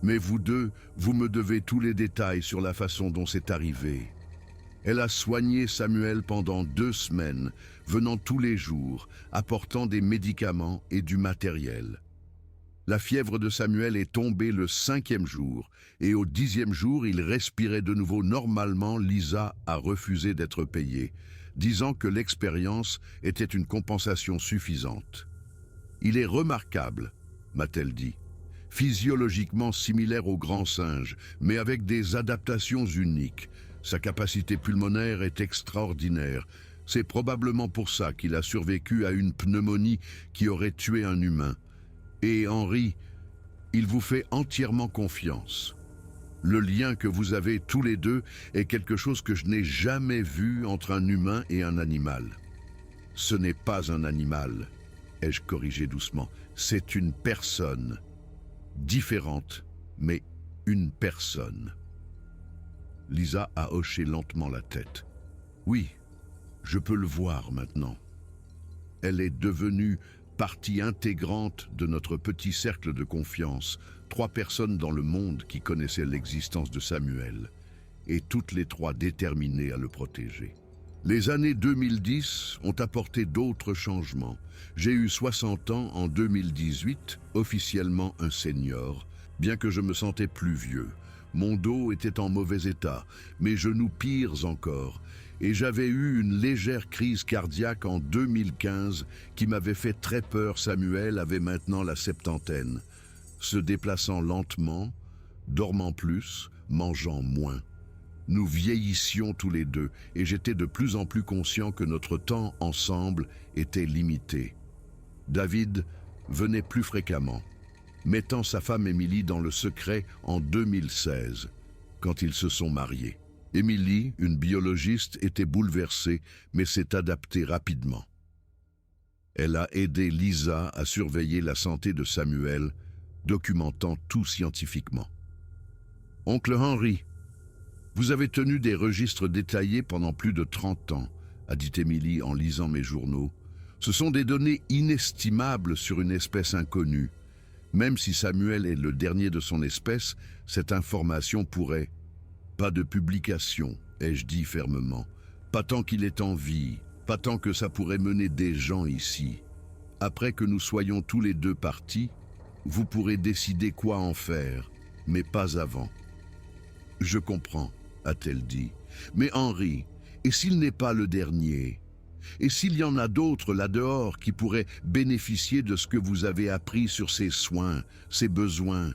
Mais vous deux, vous me devez tous les détails sur la façon dont c'est arrivé. Elle a soigné Samuel pendant 2 semaines, venant tous les jours, apportant des médicaments et du matériel. La fièvre de Samuel est tombée le 5e jour, et au 10e jour, il respirait de nouveau normalement. Lisa a refusé d'être payée, disant que l'expérience était une compensation suffisante. Il est remarquable, m'a-t-elle dit, physiologiquement similaire au grand singe, mais avec des adaptations uniques. Sa capacité pulmonaire est extraordinaire. C'est probablement pour ça qu'il a survécu à une pneumonie qui aurait tué un humain. Et Henry, il vous fait entièrement confiance. Le lien que vous avez tous les deux est quelque chose que je n'ai jamais vu entre un humain et un animal. Ce n'est pas un animal, ai-je corrigé doucement, c'est une personne. Différente, mais une personne. Lisa a hoché lentement la tête. Oui, je peux le voir maintenant. Elle est devenue partie intégrante de notre petit cercle de confiance, 3 personnes dans le monde qui connaissaient l'existence de Samuel, et toutes les 3 déterminées à le protéger. Les années 2010 ont apporté d'autres changements. J'ai eu 60 ans en 2018, officiellement un senior, bien que je me sentais plus vieux. Mon dos était en mauvais état, mes genoux pires encore, et j'avais eu une légère crise cardiaque en 2015 qui m'avait fait très peur. Samuel avait maintenant la 70, se déplaçant lentement, dormant plus, mangeant moins. Nous vieillissions tous les deux et j'étais de plus en plus conscient que notre temps ensemble était limité. David venait plus fréquemment, mettant sa femme Émilie dans le secret en 2016, quand ils se sont mariés. Émilie, une biologiste, était bouleversée, mais s'est adaptée rapidement. Elle a aidé Lisa à surveiller la santé de Samuel, documentant tout scientifiquement. « Oncle Henry, vous avez tenu des registres détaillés pendant plus de 30 ans, a dit Émilie en lisant mes journaux. Ce sont des données inestimables sur une espèce inconnue. Même si Samuel est le dernier de son espèce, cette information pourrait... Pas de publication, ai-je dit fermement. Pas tant qu'il est en vie, pas tant que ça pourrait mener des gens ici. Après que nous soyons tous les deux partis, Vous pourrez décider quoi en faire, mais pas avant. Je comprends, a-t-elle dit. Mais Henri, et s'il n'est pas le dernier? Et s'il y en a d'autres là-dehors qui pourraient bénéficier de ce que vous avez appris sur ses soins, ses besoins?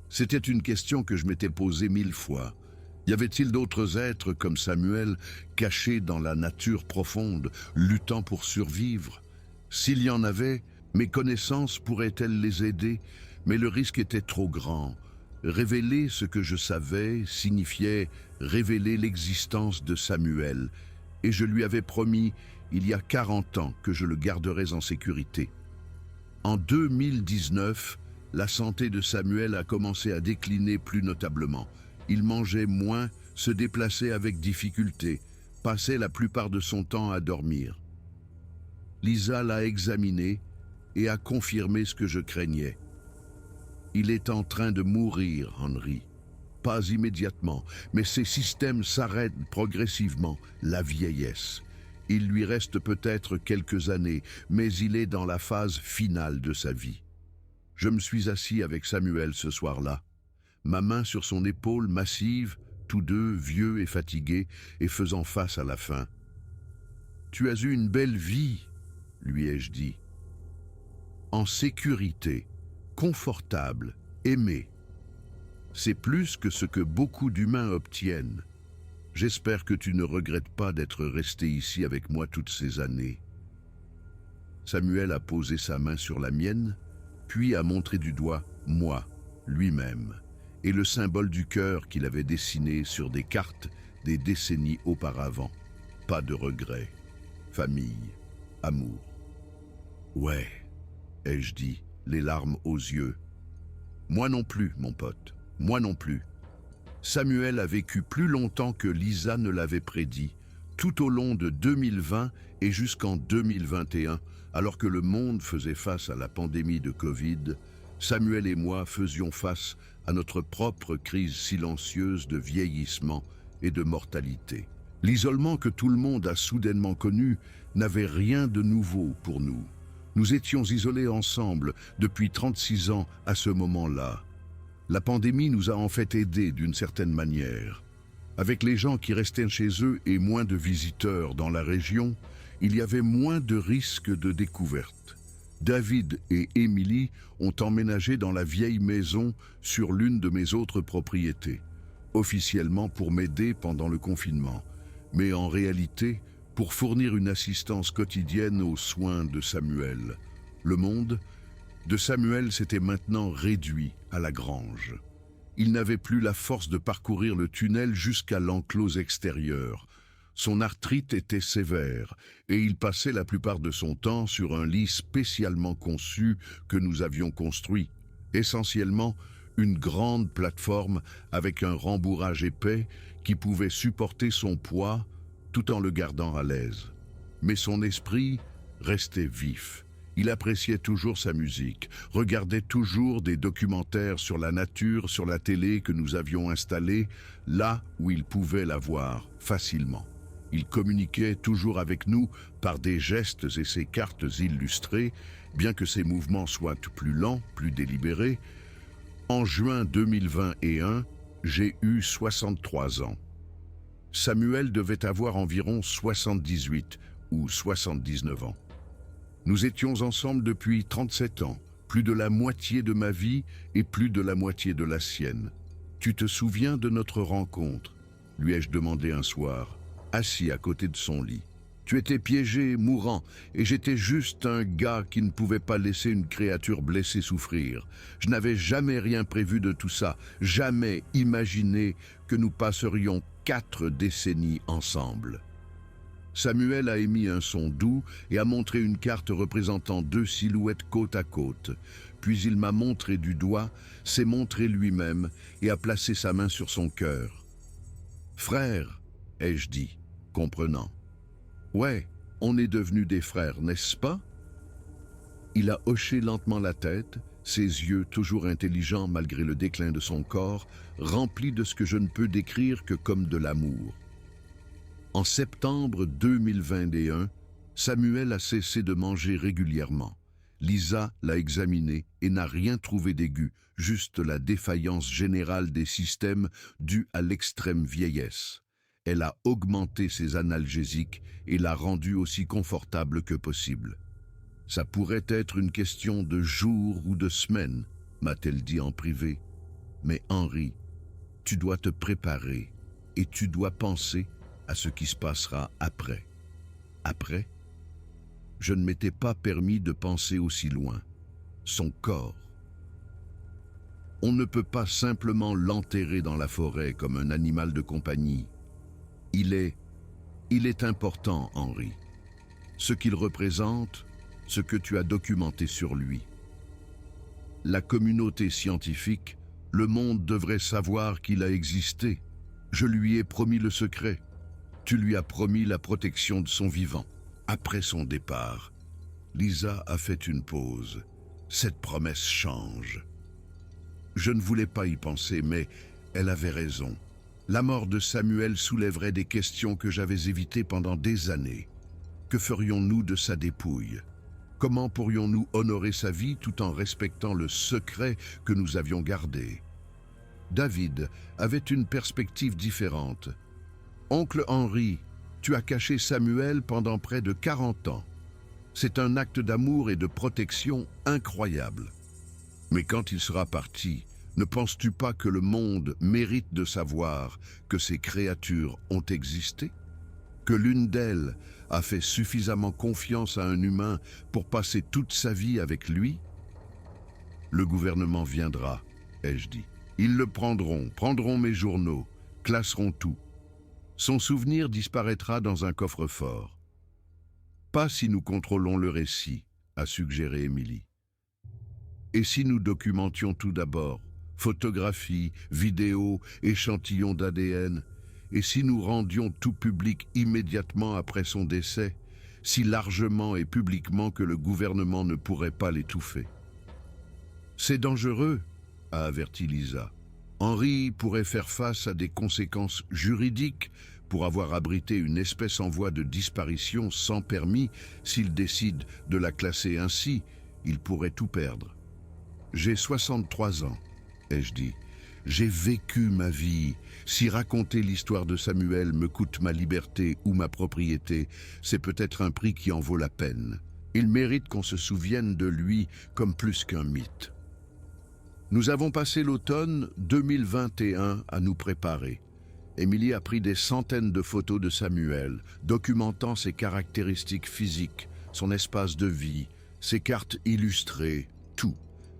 C'était une question que je m'étais posée 1000 fois. Y avait-il d'autres êtres comme Samuel, cachés dans la nature profonde, luttant pour survivre? S'il y en avait, mes connaissances pourraient-elles les aider? Mais le risque était trop grand. Révéler ce que je savais signifiait révéler l'existence de Samuel, et je lui avais promis, il y a 40 ans, que je le garderais en sécurité. En 2019, la santé de Samuel a commencé à décliner plus notablement. Il mangeait moins, se déplaçait avec difficulté, passait la plupart de son temps à dormir. Lisa l'a examiné et a confirmé ce que je craignais. Il est en train de mourir, Henri. Pas immédiatement, mais ses systèmes s'arrêtent progressivement, la vieillesse. Il lui reste peut-être quelques années, mais il est dans la phase finale de sa vie. Je me suis assis avec Samuel ce soir-là, ma main sur son épaule massive, tous deux vieux et fatigués, et faisant face à la fin. « Tu as eu une belle vie, lui ai-je dit. En sécurité, confortable, aimé. C'est plus que ce que beaucoup d'humains obtiennent. J'espère que tu ne regrettes pas d'être resté ici avec moi toutes ces années. » Samuel a posé sa main sur la mienne, puis a montré du doigt « moi », lui-même, et le symbole du cœur qu'il avait dessiné sur des cartes des décennies auparavant. Pas de regrets. Famille, amour. « Ouais », ai-je dit, les larmes aux yeux. « Moi non plus, mon pote, moi non plus. » Samuel a vécu plus longtemps que Lisa ne l'avait prédit, tout au long de 2020 et jusqu'en 2021, alors que le monde faisait face à la pandémie de Covid, Samuel et moi faisions face à notre propre crise silencieuse de vieillissement et de mortalité. L'isolement que tout le monde a soudainement connu n'avait rien de nouveau pour nous. Nous étions isolés ensemble depuis 36 ans à ce moment-là. La pandémie nous a en fait aidés d'une certaine manière. Avec les gens qui restaient chez eux et moins de visiteurs dans la région, il y avait moins de risques de découverte. David et Émilie ont emménagé dans la vieille maison sur l'une de mes autres propriétés, officiellement pour m'aider pendant le confinement, mais en réalité pour fournir une assistance quotidienne aux soins de Samuel. Le monde de Samuel s'était maintenant réduit à la grange. Il n'avait plus la force de parcourir le tunnel jusqu'à l'enclos extérieur. Son arthrite était sévère et il passait la plupart de son temps sur un lit spécialement conçu que nous avions construit, essentiellement une grande plateforme avec un rembourrage épais qui pouvait supporter son poids tout en le gardant à l'aise. Mais son esprit restait vif. Il appréciait toujours sa musique, regardait toujours des documentaires sur la nature sur la télé que nous avions installée, là où il pouvait la voir facilement. Il communiquait toujours avec nous par des gestes et ses cartes illustrées, bien que ses mouvements soient plus lents, plus délibérés. En juin 2021, j'ai eu 63 ans. Samuel devait avoir environ 78 ou 79 ans. Nous étions ensemble depuis 37 ans, plus de la moitié de ma vie et plus de la moitié de la sienne. « Tu te souviens de notre rencontre ?» lui ai-je demandé un soir, assis à côté de son lit. « Tu étais piégé, mourant, et j'étais juste un gars qui ne pouvait pas laisser une créature blessée souffrir. Je n'avais jamais rien prévu de tout ça, jamais imaginé que nous passerions 4 décennies ensemble. » Samuel a émis un son doux et a montré une carte représentant 2 silhouettes côte à côte. Puis il m'a montré du doigt, s'est montré lui-même et a placé sa main sur son cœur. « Frère », ai-je dit, comprenant. « Ouais, on est devenus des frères, n'est-ce pas ?» Il a hoché lentement la tête, ses yeux toujours intelligents malgré le déclin de son corps, remplis de ce que je ne peux décrire que comme de l'amour. En septembre 2021, Samuel a cessé de manger régulièrement. Lisa l'a examiné et n'a rien trouvé d'aigu, juste la défaillance générale des systèmes due à l'extrême vieillesse. Elle a augmenté ses analgésiques et l'a rendu aussi confortable que possible. Ça pourrait être une question de jours ou de semaines, m'a-t-elle dit en privé. Mais Henri, tu dois te préparer et tu dois penser à ce qui se passera après. Après? Je ne m'étais pas permis de penser aussi loin. Son corps. On ne peut pas simplement l'enterrer dans la forêt comme un animal de compagnie. Il est important, Henri. Ce qu'il représente, ce que tu as documenté sur lui. La communauté scientifique, le monde devrait savoir qu'il a existé. Je lui ai promis le secret. Tu lui as promis la protection de son vivant. Après son départ, Lisa a fait une pause. Cette promesse change. Je ne voulais pas y penser, mais elle avait raison. La mort de Samuel soulèverait des questions que j'avais évitées pendant des années. Que ferions-nous de sa dépouille? Comment pourrions-nous honorer sa vie tout en respectant le secret que nous avions gardé? David avait une perspective différente. Oncle Henri, tu as caché Samuel pendant près de 40 ans. C'est un acte d'amour et de protection incroyable. Mais quand il sera parti, ne penses-tu pas que le monde mérite de savoir que ces créatures ont existé? Que l'une d'elles a fait suffisamment confiance à un humain pour passer toute sa vie avec lui? Le gouvernement viendra, ai-je dit. Ils le prendront mes journaux, classeront tout. Son souvenir disparaîtra dans un coffre-fort. Pas si nous contrôlons le récit, a suggéré Émilie. Et si nous documentions tout d'abord, photographies, vidéos, échantillons d'ADN, et si nous rendions tout public immédiatement après son décès, si largement et publiquement que le gouvernement ne pourrait pas l'étouffer? C'est dangereux, a averti Lisa. Henri pourrait faire face à des conséquences juridiques pour avoir abrité une espèce en voie de disparition sans permis. S'il décide de la classer ainsi, il pourrait tout perdre. J'ai 63 ans, ai-je dit. J'ai vécu ma vie. Si raconter l'histoire de Samuel me coûte ma liberté ou ma propriété, c'est peut-être un prix qui en vaut la peine. Il mérite qu'on se souvienne de lui comme plus qu'un mythe. Nous avons passé l'automne 2021 à nous préparer. Émilie a pris des centaines de photos de Samuel, documentant ses caractéristiques physiques, son espace de vie, ses cartes illustrées, tout.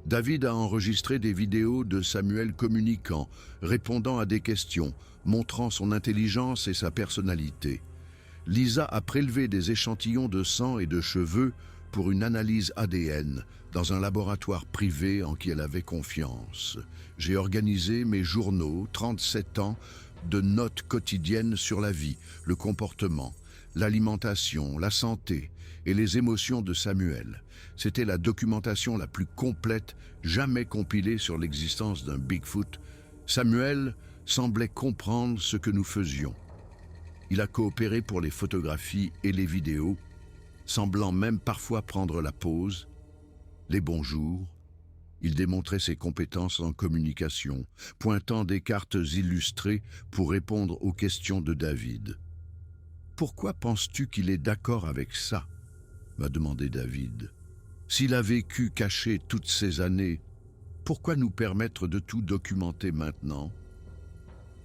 David a enregistré des vidéos de Samuel communiquant, répondant à des questions, montrant son intelligence et sa personnalité. Lisa a prélevé des échantillons de sang et de cheveux pour une analyse ADN dans un laboratoire privé en qui elle avait confiance. J'ai organisé mes journaux, 37 ans, de notes quotidiennes sur la vie, le comportement, l'alimentation, la santé et les émotions de Samuel. C'était la documentation la plus complète jamais compilée sur l'existence d'un Bigfoot. Samuel semblait comprendre ce que nous faisions. Il a coopéré pour les photographies et les vidéos, semblant même parfois prendre la pause, les bonjours. Il démontrait ses compétences en communication, pointant des cartes illustrées pour répondre aux questions de David. « Pourquoi penses-tu qu'il est d'accord avec ça ?» m'a demandé David. « S'il a vécu caché toutes ces années, pourquoi nous permettre de tout documenter maintenant ?»«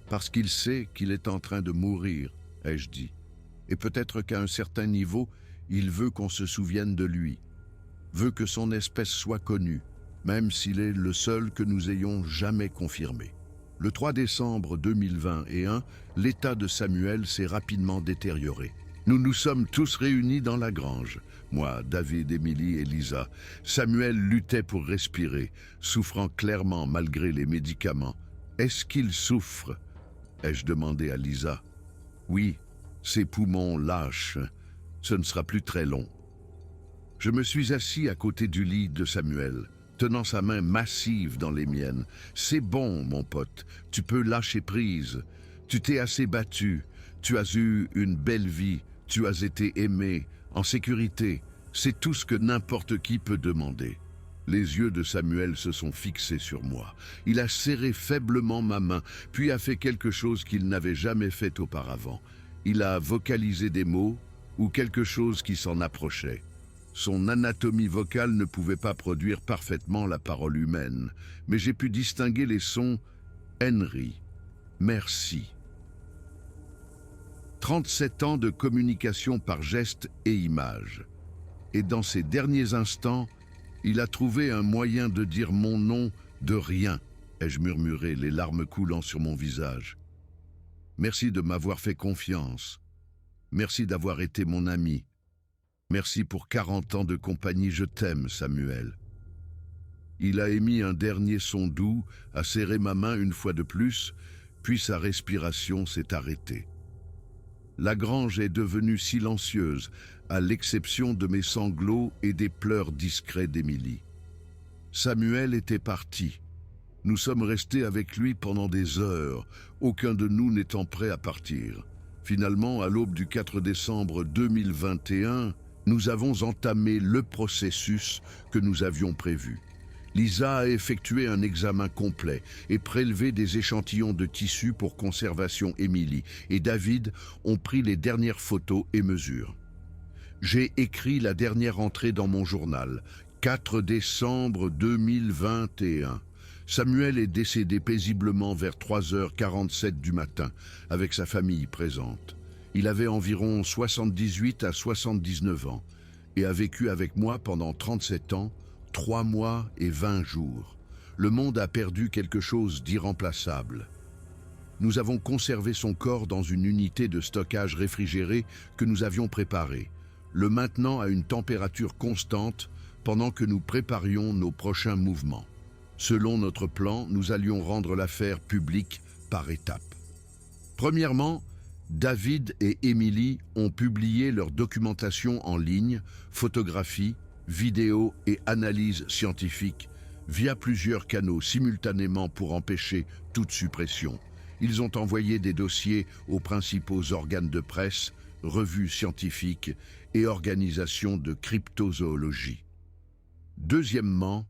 Parce qu'il sait qu'il est en train de mourir, ai-je dit. Et peut-être qu'à un certain niveau, il veut qu'on se souvienne de lui, veut que son espèce soit connue, même s'il est le seul que nous ayons jamais confirmé. » Le 3 décembre 2021, l'état de Samuel s'est rapidement détérioré. Nous nous sommes tous réunis dans la grange. Moi, David, Émilie et Lisa. Samuel luttait pour respirer, souffrant clairement malgré les médicaments. « Est-ce qu'il souffre ?» ai-je demandé à Lisa. « Oui, ses poumons lâchent. Ce ne sera plus très long. » Je me suis assis à côté du lit de Samuel, tenant sa main massive dans les miennes. « C'est bon, mon pote, tu peux lâcher prise. Tu t'es assez battu, tu as eu une belle vie, tu as été aimé, en sécurité. C'est tout ce que n'importe qui peut demander. Les yeux de Samuel se sont fixés sur moi. Il a serré faiblement ma main, puis a fait quelque chose qu'il n'avait jamais fait auparavant. Il a vocalisé des mots ou quelque chose qui s'en approchait. Son anatomie vocale ne pouvait pas produire parfaitement la parole humaine, mais j'ai pu distinguer les sons « Henry »,« Merci ». 37 ans de communication par gestes et images. Et dans ces derniers instants, il a trouvé un moyen de dire mon nom de rien, ai-je murmuré, les larmes coulant sur mon visage. Merci de m'avoir fait confiance. Merci d'avoir été mon ami. Merci pour 40 ans de compagnie, je t'aime, Samuel. Il a émis un dernier son doux, a serré ma main une fois de plus, puis sa respiration s'est arrêtée. La grange est devenue silencieuse, à l'exception de mes sanglots et des pleurs discrets d'Émilie. Samuel était parti. Nous sommes restés avec lui pendant des heures, aucun de nous n'étant prêt à partir. Finalement, à l'aube du 4 décembre 2021, nous avons entamé le processus que nous avions prévu. Lisa a effectué un examen complet et prélevé des échantillons de tissu pour conservation Émilie, et David ont pris les dernières photos et mesures. J'ai écrit la dernière entrée dans mon journal, 4 décembre 2021. Samuel est décédé paisiblement vers 3h47 du matin, avec sa famille présente. Il avait environ 78 à 79 ans et a vécu avec moi pendant 37 ans, 3 mois et 20 jours. Le monde a perdu quelque chose d'irremplaçable. Nous avons conservé son corps dans une unité de stockage réfrigérée que nous avions préparée, le maintenant à une température constante pendant que nous préparions nos prochains mouvements. Selon notre plan, nous allions rendre l'affaire publique par étapes. Premièrement, David et Émilie ont publié leur documentation en ligne, photographies, vidéos et analyses scientifiques via plusieurs canaux simultanément pour empêcher toute suppression. Ils ont envoyé des dossiers aux principaux organes de presse, revues scientifiques et organisations de cryptozoologie. Deuxièmement,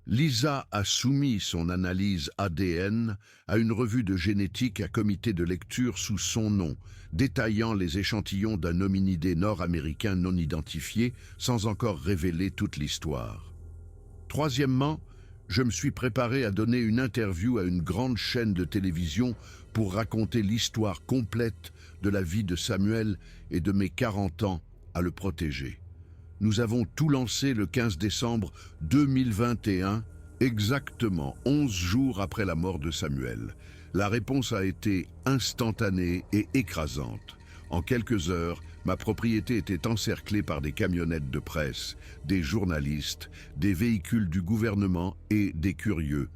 Lisa a soumis son analyse ADN à une revue de génétique à comité de lecture sous son nom, détaillant les échantillons d'un hominidé nord-américain non identifié sans encore révéler toute l'histoire. Troisièmement, je me suis préparé à donner une interview à une grande chaîne de télévision pour raconter l'histoire complète de la vie de Samuel et de mes 40 ans à le protéger. Nous avons tout lancé le 15 décembre 2021, exactement 11 jours après la mort de Samuel. La réponse a été instantanée et écrasante. En quelques heures, ma propriété était encerclée par des camionnettes de presse, des journalistes, des véhicules du gouvernement et des curieux.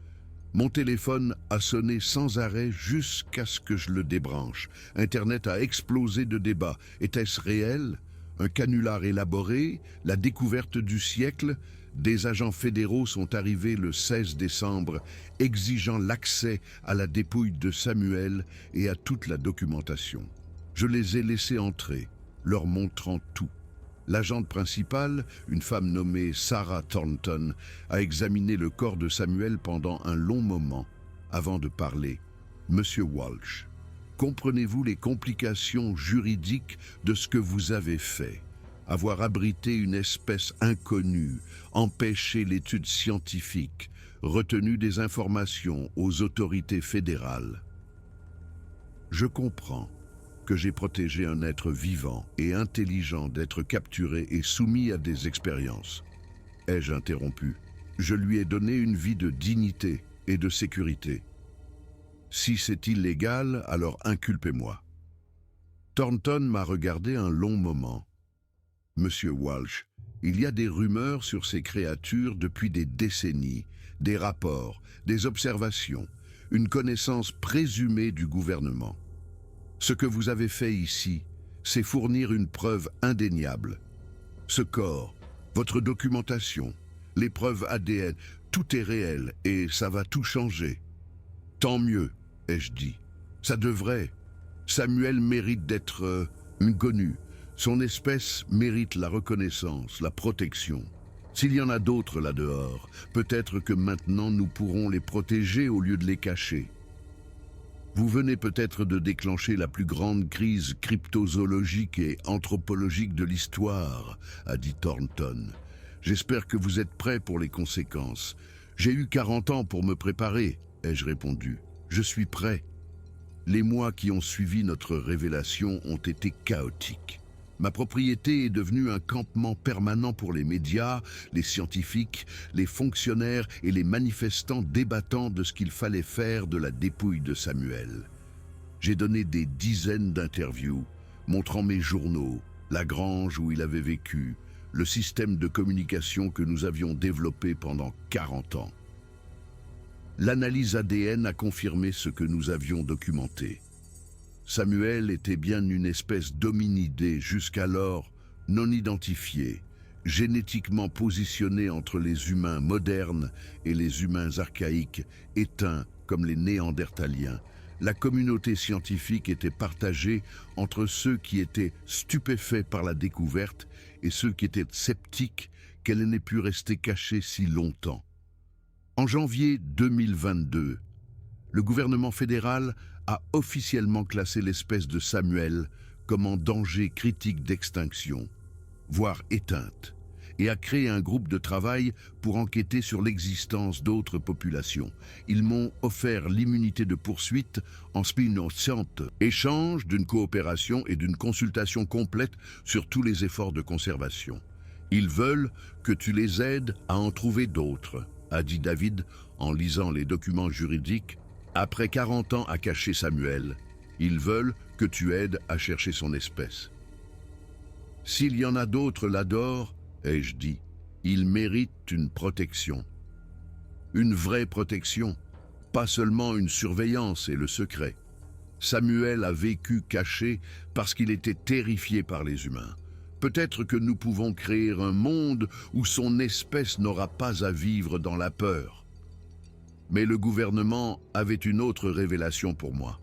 Mon téléphone a sonné sans arrêt jusqu'à ce que je le débranche. Internet a explosé de débats. Était-ce réel ? Un canular élaboré, la découverte du siècle, des agents fédéraux sont arrivés le 16 décembre, exigeant l'accès à la dépouille de Samuel et à toute la documentation. Je les ai laissés entrer, leur montrant tout. L'agente principale, une femme nommée Sarah Thornton, a examiné le corps de Samuel pendant un long moment avant de parler. « Monsieur Walsh, comprenez-vous les complications juridiques de ce que vous avez fait? Avoir abrité une espèce inconnue, empêché l'étude scientifique, retenu des informations aux autorités fédérales. Je comprends que j'ai protégé un être vivant et intelligent d'être capturé et soumis à des expériences. Ai-je interrompu? Je lui ai donné une vie de dignité et de sécurité. Si c'est illégal, alors inculpez-moi. » Thornton m'a regardé un long moment. « Monsieur Walsh, il y a des rumeurs sur ces créatures depuis des décennies, des rapports, des observations, une connaissance présumée du gouvernement. Ce que vous avez fait ici, c'est fournir une preuve indéniable. Ce corps, votre documentation, les preuves ADN, tout est réel et ça va tout changer. Tant mieux, ai-je dit. Ça devrait. Samuel mérite d'être connu. Son espèce mérite la reconnaissance, la protection. S'il y en a d'autres là-dehors, peut-être que maintenant nous pourrons les protéger au lieu de les cacher. Vous venez peut-être de déclencher la plus grande crise cryptozoologique et anthropologique de l'histoire, a dit Thornton. J'espère que vous êtes prêts pour les conséquences. J'ai eu 40 ans pour me préparer, ai-je répondu. Je suis prêt. Les mois qui ont suivi notre révélation ont été chaotiques. Ma propriété est devenue un campement permanent pour les médias, les scientifiques, les fonctionnaires et les manifestants débattant de ce qu'il fallait faire de la dépouille de Samuel. J'ai donné des dizaines d'interviews, montrant mes journaux, la grange où il avait vécu, le système de communication que nous avions développé pendant 40 ans. L'analyse ADN a confirmé ce que nous avions documenté. Samuel était bien une espèce d'hominidé jusqu'alors non identifiée, génétiquement positionnée entre les humains modernes et les humains archaïques, éteints comme les Néandertaliens. La communauté scientifique était partagée entre ceux qui étaient stupéfaits par la découverte et ceux qui étaient sceptiques qu'elle n'ait pu rester cachée si longtemps. En janvier 2022, le gouvernement fédéral a officiellement classé l'espèce de Samuel comme en danger critique d'extinction, voire éteinte, et a créé un groupe de travail pour enquêter sur l'existence d'autres populations. Ils m'ont offert l'immunité de poursuite en innocente, échange d'une coopération et d'une consultation complète sur tous les efforts de conservation. Ils veulent que tu les aides à en trouver d'autres, a dit David en lisant les documents juridiques. Après 40 ans à cacher Samuel, ils veulent que tu aides à chercher son espèce. S'il y en a d'autres là-dehors, ai-je dit, ils méritent une protection. Une vraie protection, pas seulement une surveillance et le secret. Samuel a vécu caché parce qu'il était terrifié par les humains. Peut-être que nous pouvons créer un monde où son espèce n'aura pas à vivre dans la peur. Mais le gouvernement avait une autre révélation pour moi.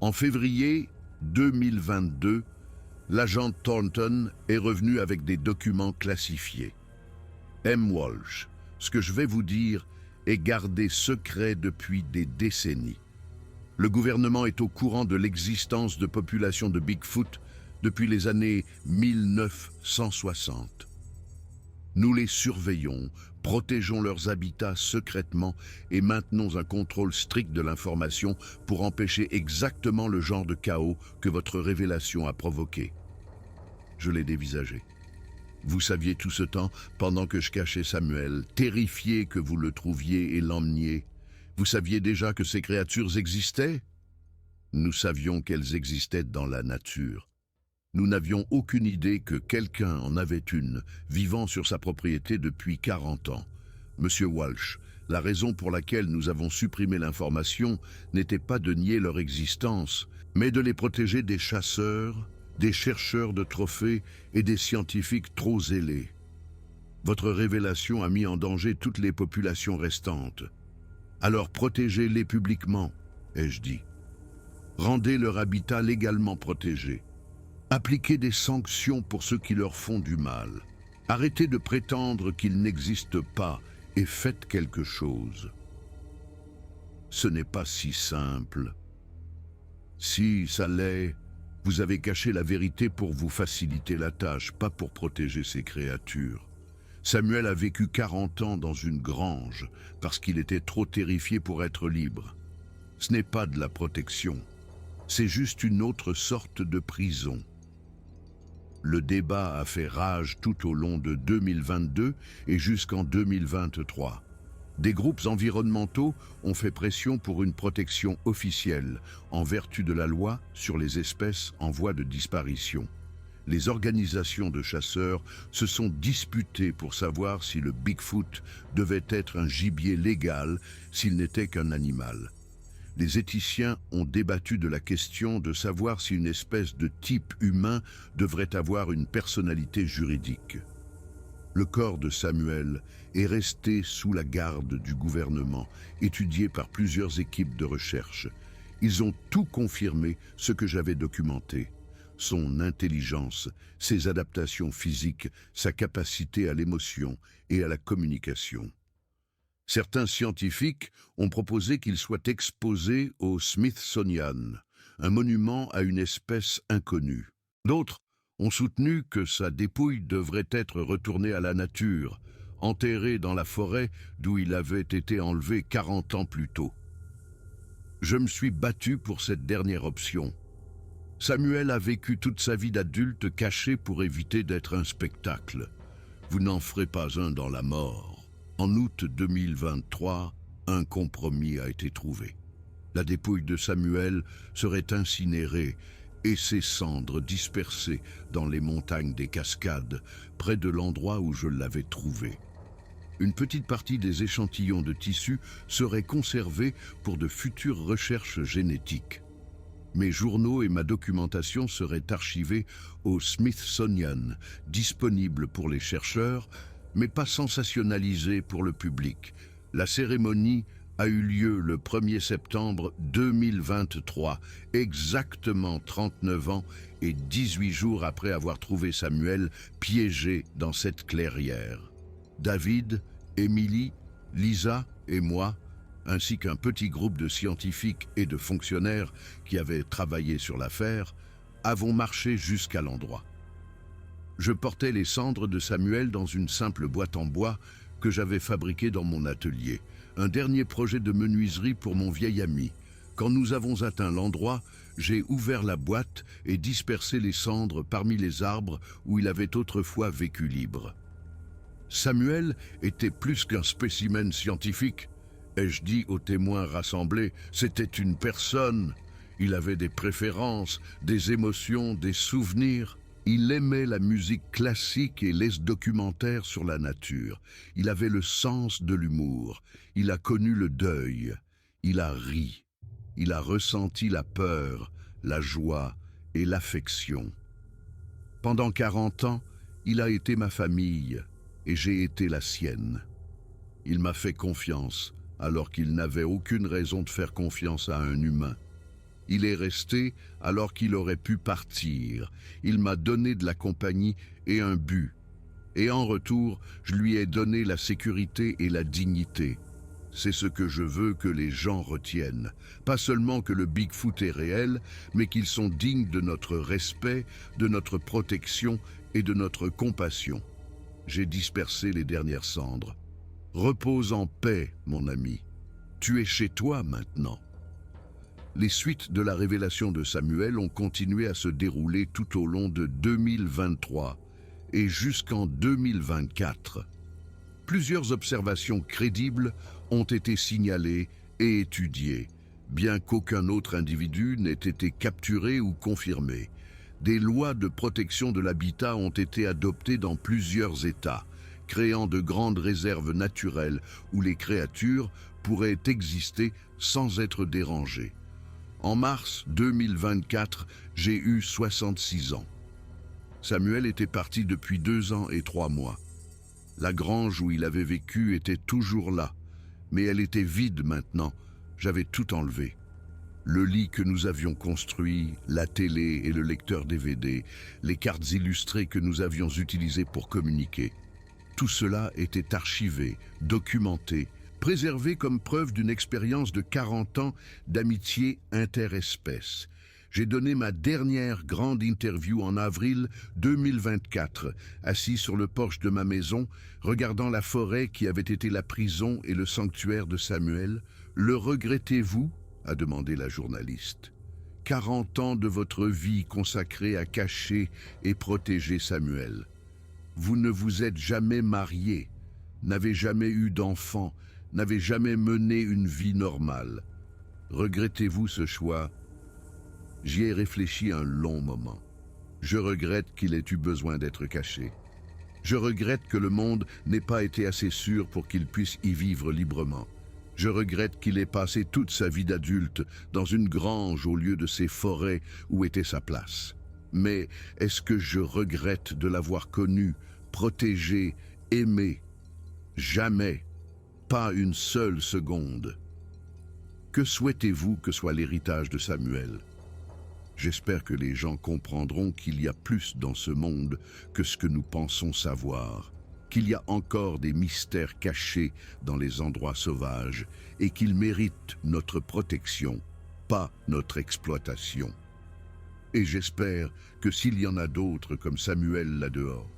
En février 2022, l'agent Thornton est revenu avec des documents classifiés. M. Walsh, ce que je vais vous dire est gardé secret depuis des décennies. Le gouvernement est au courant de l'existence de populations de Bigfoot depuis les années 1960. Nous les surveillons, protégeons leurs habitats secrètement et maintenons un contrôle strict de l'information pour empêcher exactement le genre de chaos que votre révélation a provoqué. Je l'ai dévisagé. Vous saviez tout ce temps, pendant que je cachais Samuel, terrifié que vous le trouviez et l'emmeniez. Vous saviez déjà que ces créatures existaient? Nous savions qu'elles existaient dans la nature. Nous n'avions aucune idée que quelqu'un en avait une, vivant sur sa propriété depuis 40 ans. Monsieur Walsh, la raison pour laquelle nous avons supprimé l'information n'était pas de nier leur existence, mais de les protéger des chasseurs, des chercheurs de trophées et des scientifiques trop zélés. Votre révélation a mis en danger toutes les populations restantes. Alors protégez-les publiquement, ai-je dit. Rendez leur habitat légalement protégé. Appliquez des sanctions pour ceux qui leur font du mal. Arrêtez de prétendre qu'ils n'existent pas et faites quelque chose. Ce n'est pas si simple. Si ça l'est, vous avez caché la vérité pour vous faciliter la tâche, pas pour protéger ces créatures. Samuel a vécu 40 ans dans une grange parce qu'il était trop terrifié pour être libre. Ce n'est pas de la protection, c'est juste une autre sorte de prison. Le débat a fait rage tout au long de 2022 et jusqu'en 2023. Des groupes environnementaux ont fait pression pour une protection officielle, en vertu de la loi sur les espèces en voie de disparition. Les organisations de chasseurs se sont disputées pour savoir si le Bigfoot devait être un gibier légal s'il n'était qu'un animal. Les éthiciens ont débattu de la question de savoir si une espèce de type humain devrait avoir une personnalité juridique. Le corps de Samuel est resté sous la garde du gouvernement, étudié par plusieurs équipes de recherche. Ils ont tout confirmé ce que j'avais documenté. son intelligence, ses adaptations physiques, sa capacité à l'émotion et à la communication. Certains scientifiques ont proposé qu'il soit exposé au Smithsonian, un monument à une espèce inconnue. D'autres ont soutenu que sa dépouille devrait être retournée à la nature, enterrée dans la forêt d'où il avait été enlevé 40 ans plus tôt. Je me suis battu pour cette dernière option. Samuel a vécu toute sa vie d'adulte caché pour éviter d'être un spectacle. Vous n'en ferez pas un dans la mort. En août 2023, un compromis a été trouvé. La dépouille de Samuel serait incinérée et ses cendres dispersées dans les montagnes des Cascades, près de l'endroit où je l'avais trouvé. Une petite partie des échantillons de tissu serait conservée pour de futures recherches génétiques. Mes journaux et ma documentation seraient archivés au Smithsonian, disponibles pour les chercheurs, mais pas sensationnalisés pour le public. La cérémonie a eu lieu le 1er septembre 2023, exactement 39 ans et 18 jours après avoir trouvé Samuel piégé dans cette clairière. David, Émilie, Lisa et moi, ainsi qu'un petit groupe de scientifiques et de fonctionnaires qui avaient travaillé sur l'affaire, avons marché jusqu'à l'endroit. Je portais les cendres de Samuel dans une simple boîte en bois que j'avais fabriquée dans mon atelier, un dernier projet de menuiserie pour mon vieil ami. Quand nous avons atteint l'endroit, j'ai ouvert la boîte et dispersé les cendres parmi les arbres où il avait autrefois vécu libre. Samuel était plus qu'un spécimen scientifique. Ai-je dit aux témoins rassemblés, c'était une personne. Il avait des préférences, des émotions, des souvenirs. Il aimait la musique classique et les documentaires sur la nature. Il avait le sens de l'humour. Il a connu le deuil. Il a ri. Il a ressenti la peur, la joie et l'affection. Pendant 40 ans, il a été ma famille et j'ai été la sienne. Il m'a fait confiance alors qu'il n'avait aucune raison de faire confiance à un humain. Il est resté alors qu'il aurait pu partir. Il m'a donné de la compagnie et un but. Et en retour, je lui ai donné la sécurité et la dignité. C'est ce que je veux que les gens retiennent. Pas seulement que le Bigfoot est réel, mais qu'ils sont dignes de notre respect, de notre protection et de notre compassion. J'ai dispersé les dernières cendres. Repose en paix, mon ami. Tu es chez toi maintenant. Les suites de la révélation de Samuel ont continué à se dérouler tout au long de 2023 et jusqu'en 2024. Plusieurs observations crédibles ont été signalées et étudiées, bien qu'aucun autre individu n'ait été capturé ou confirmé. Des lois de protection de l'habitat ont été adoptées dans plusieurs États, créant de grandes réserves naturelles où les créatures pourraient exister sans être dérangées. En mars 2024, j'ai eu 66 ans. Samuel était parti depuis 2 ans et 3 mois. La grange où il avait vécu était toujours là, mais elle était vide maintenant. J'avais tout enlevé. Le lit que nous avions construit, la télé et le lecteur DVD, les cartes illustrées que nous avions utilisées pour communiquer. Tout cela était archivé, documenté, préservé comme preuve d'une expérience de 40 ans d'amitié interespèce. J'ai donné ma dernière grande interview en avril 2024, assis sur le porche de ma maison, regardant la forêt qui avait été la prison et le sanctuaire de Samuel. « Le regrettez-vous » a demandé la journaliste. 40 ans de votre vie consacrés à cacher et protéger Samuel. Vous ne vous êtes jamais marié, n'avez jamais eu d'enfant, n'avez jamais mené une vie normale. Regrettez-vous ce choix? J'y ai réfléchi un long moment. Je regrette qu'il ait eu besoin d'être caché. Je regrette que le monde n'ait pas été assez sûr pour qu'il puisse y vivre librement. Je regrette qu'il ait passé toute sa vie d'adulte dans une grange au lieu de ces forêts où était sa place. Mais est-ce que je regrette de l'avoir connu, protégé, aimé? Jamais, pas une seule seconde. Que souhaitez-vous que soit l'héritage de Samuel? J'espère que les gens comprendront qu'il y a plus dans ce monde que ce que nous pensons savoir, qu'il y a encore des mystères cachés dans les endroits sauvages et qu'ils méritent notre protection, pas notre exploitation. Et j'espère que s'il y en a d'autres comme Samuel là-dehors,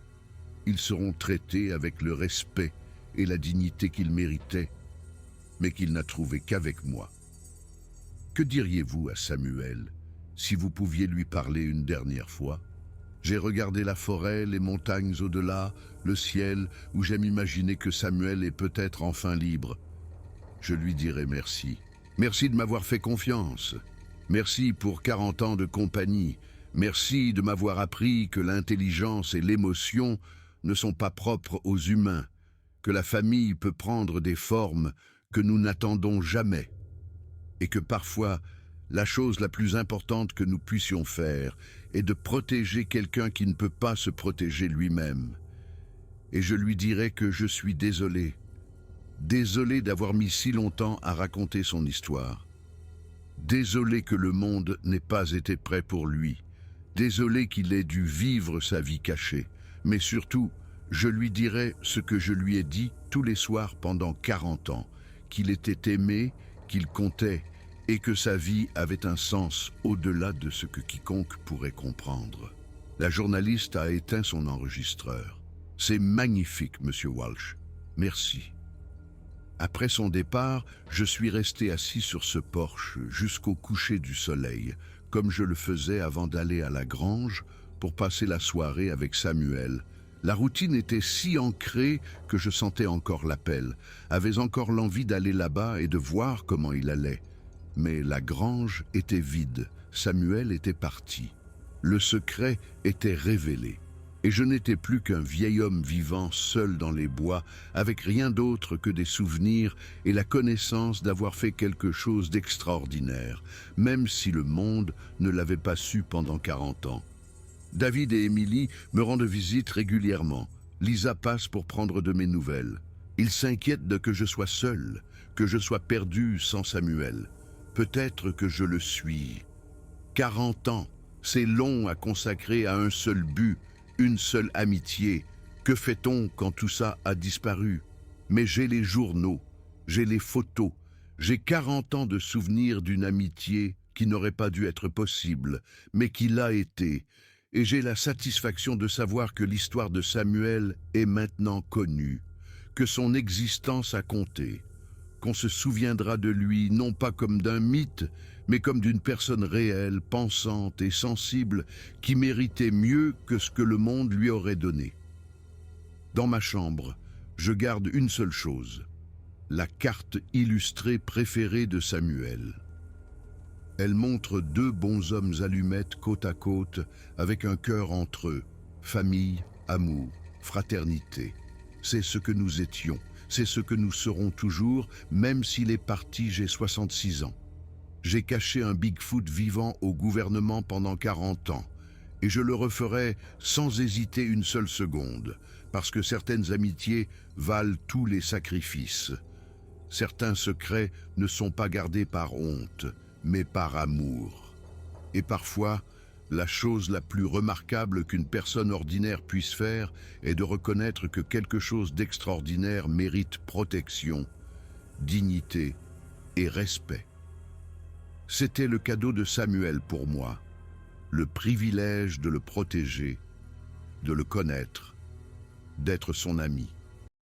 ils seront traités avec le respect et la dignité qu'ils méritaient, mais qu'il n'a trouvé qu'avec moi. Que diriez-vous à Samuel si vous pouviez lui parler une dernière fois? J'ai regardé la forêt, les montagnes au-delà, le ciel, où j'aime imaginer que Samuel est peut-être enfin libre. Je lui dirai merci. Merci de m'avoir fait confiance. Merci pour 40 ans de compagnie. Merci de m'avoir appris que l'intelligence et l'émotion ne sont pas propres aux humains, que la famille peut prendre des formes que nous n'attendons jamais, et que parfois, la chose la plus importante que nous puissions faire est de protéger quelqu'un qui ne peut pas se protéger lui-même. Et je lui dirai que je suis désolé. Désolé d'avoir mis si longtemps à raconter son histoire. Désolé que le monde n'ait pas été prêt pour lui. Désolé qu'il ait dû vivre sa vie cachée. Mais surtout, je lui dirai ce que je lui ai dit tous les soirs pendant 40 ans, qu'il était aimé, qu'il comptait, et que sa vie avait un sens au-delà de ce que quiconque pourrait comprendre. La journaliste a éteint son enregistreur. C'est magnifique, Monsieur Walsh. Merci. Après son départ, je suis resté assis sur ce porche jusqu'au coucher du soleil, comme je le faisais avant d'aller à la grange pour passer la soirée avec Samuel. La routine était si ancrée que je sentais encore l'appel, avais encore l'envie d'aller là-bas et de voir comment il allait. Mais la grange était vide, Samuel était parti. Le secret était révélé. Et je n'étais plus qu'un vieil homme vivant seul dans les bois, avec rien d'autre que des souvenirs et la connaissance d'avoir fait quelque chose d'extraordinaire, même si le monde ne l'avait pas su pendant 40 ans. David et Émilie me rendent visite régulièrement. Lisa passe pour prendre de mes nouvelles. Ils s'inquiètent de que je sois seul, que je sois perdu sans Samuel. Peut-être que je le suis. 40 ans, c'est long à consacrer à un seul but, une seule amitié. Que fait-on quand tout ça a disparu? Mais j'ai les journaux, j'ai les photos, j'ai 40 ans de souvenirs d'une amitié qui n'aurait pas dû être possible, mais qui l'a été. Et j'ai la satisfaction de savoir que l'histoire de Samuel est maintenant connue, que son existence a compté, qu'on se souviendra de lui non pas comme d'un mythe, mais comme d'une personne réelle, pensante et sensible qui méritait mieux que ce que le monde lui aurait donné. Dans ma chambre, je garde une seule chose, la carte illustrée préférée de Samuel. Elle montre deux bonshommes allumettes côte à côte avec un cœur entre eux, famille, amour, fraternité. C'est ce que nous étions, c'est ce que nous serons toujours, même s'il est parti, j'ai 66 ans. J'ai caché un Bigfoot vivant au gouvernement pendant 40 ans, et je le referai sans hésiter une seule seconde, parce que certaines amitiés valent tous les sacrifices. Certains secrets ne sont pas gardés par honte, mais par amour. Et parfois, la chose la plus remarquable qu'une personne ordinaire puisse faire est de reconnaître que quelque chose d'extraordinaire mérite protection, dignité et respect. C'était le cadeau de Samuel pour moi, le privilège de le protéger, de le connaître, d'être son ami.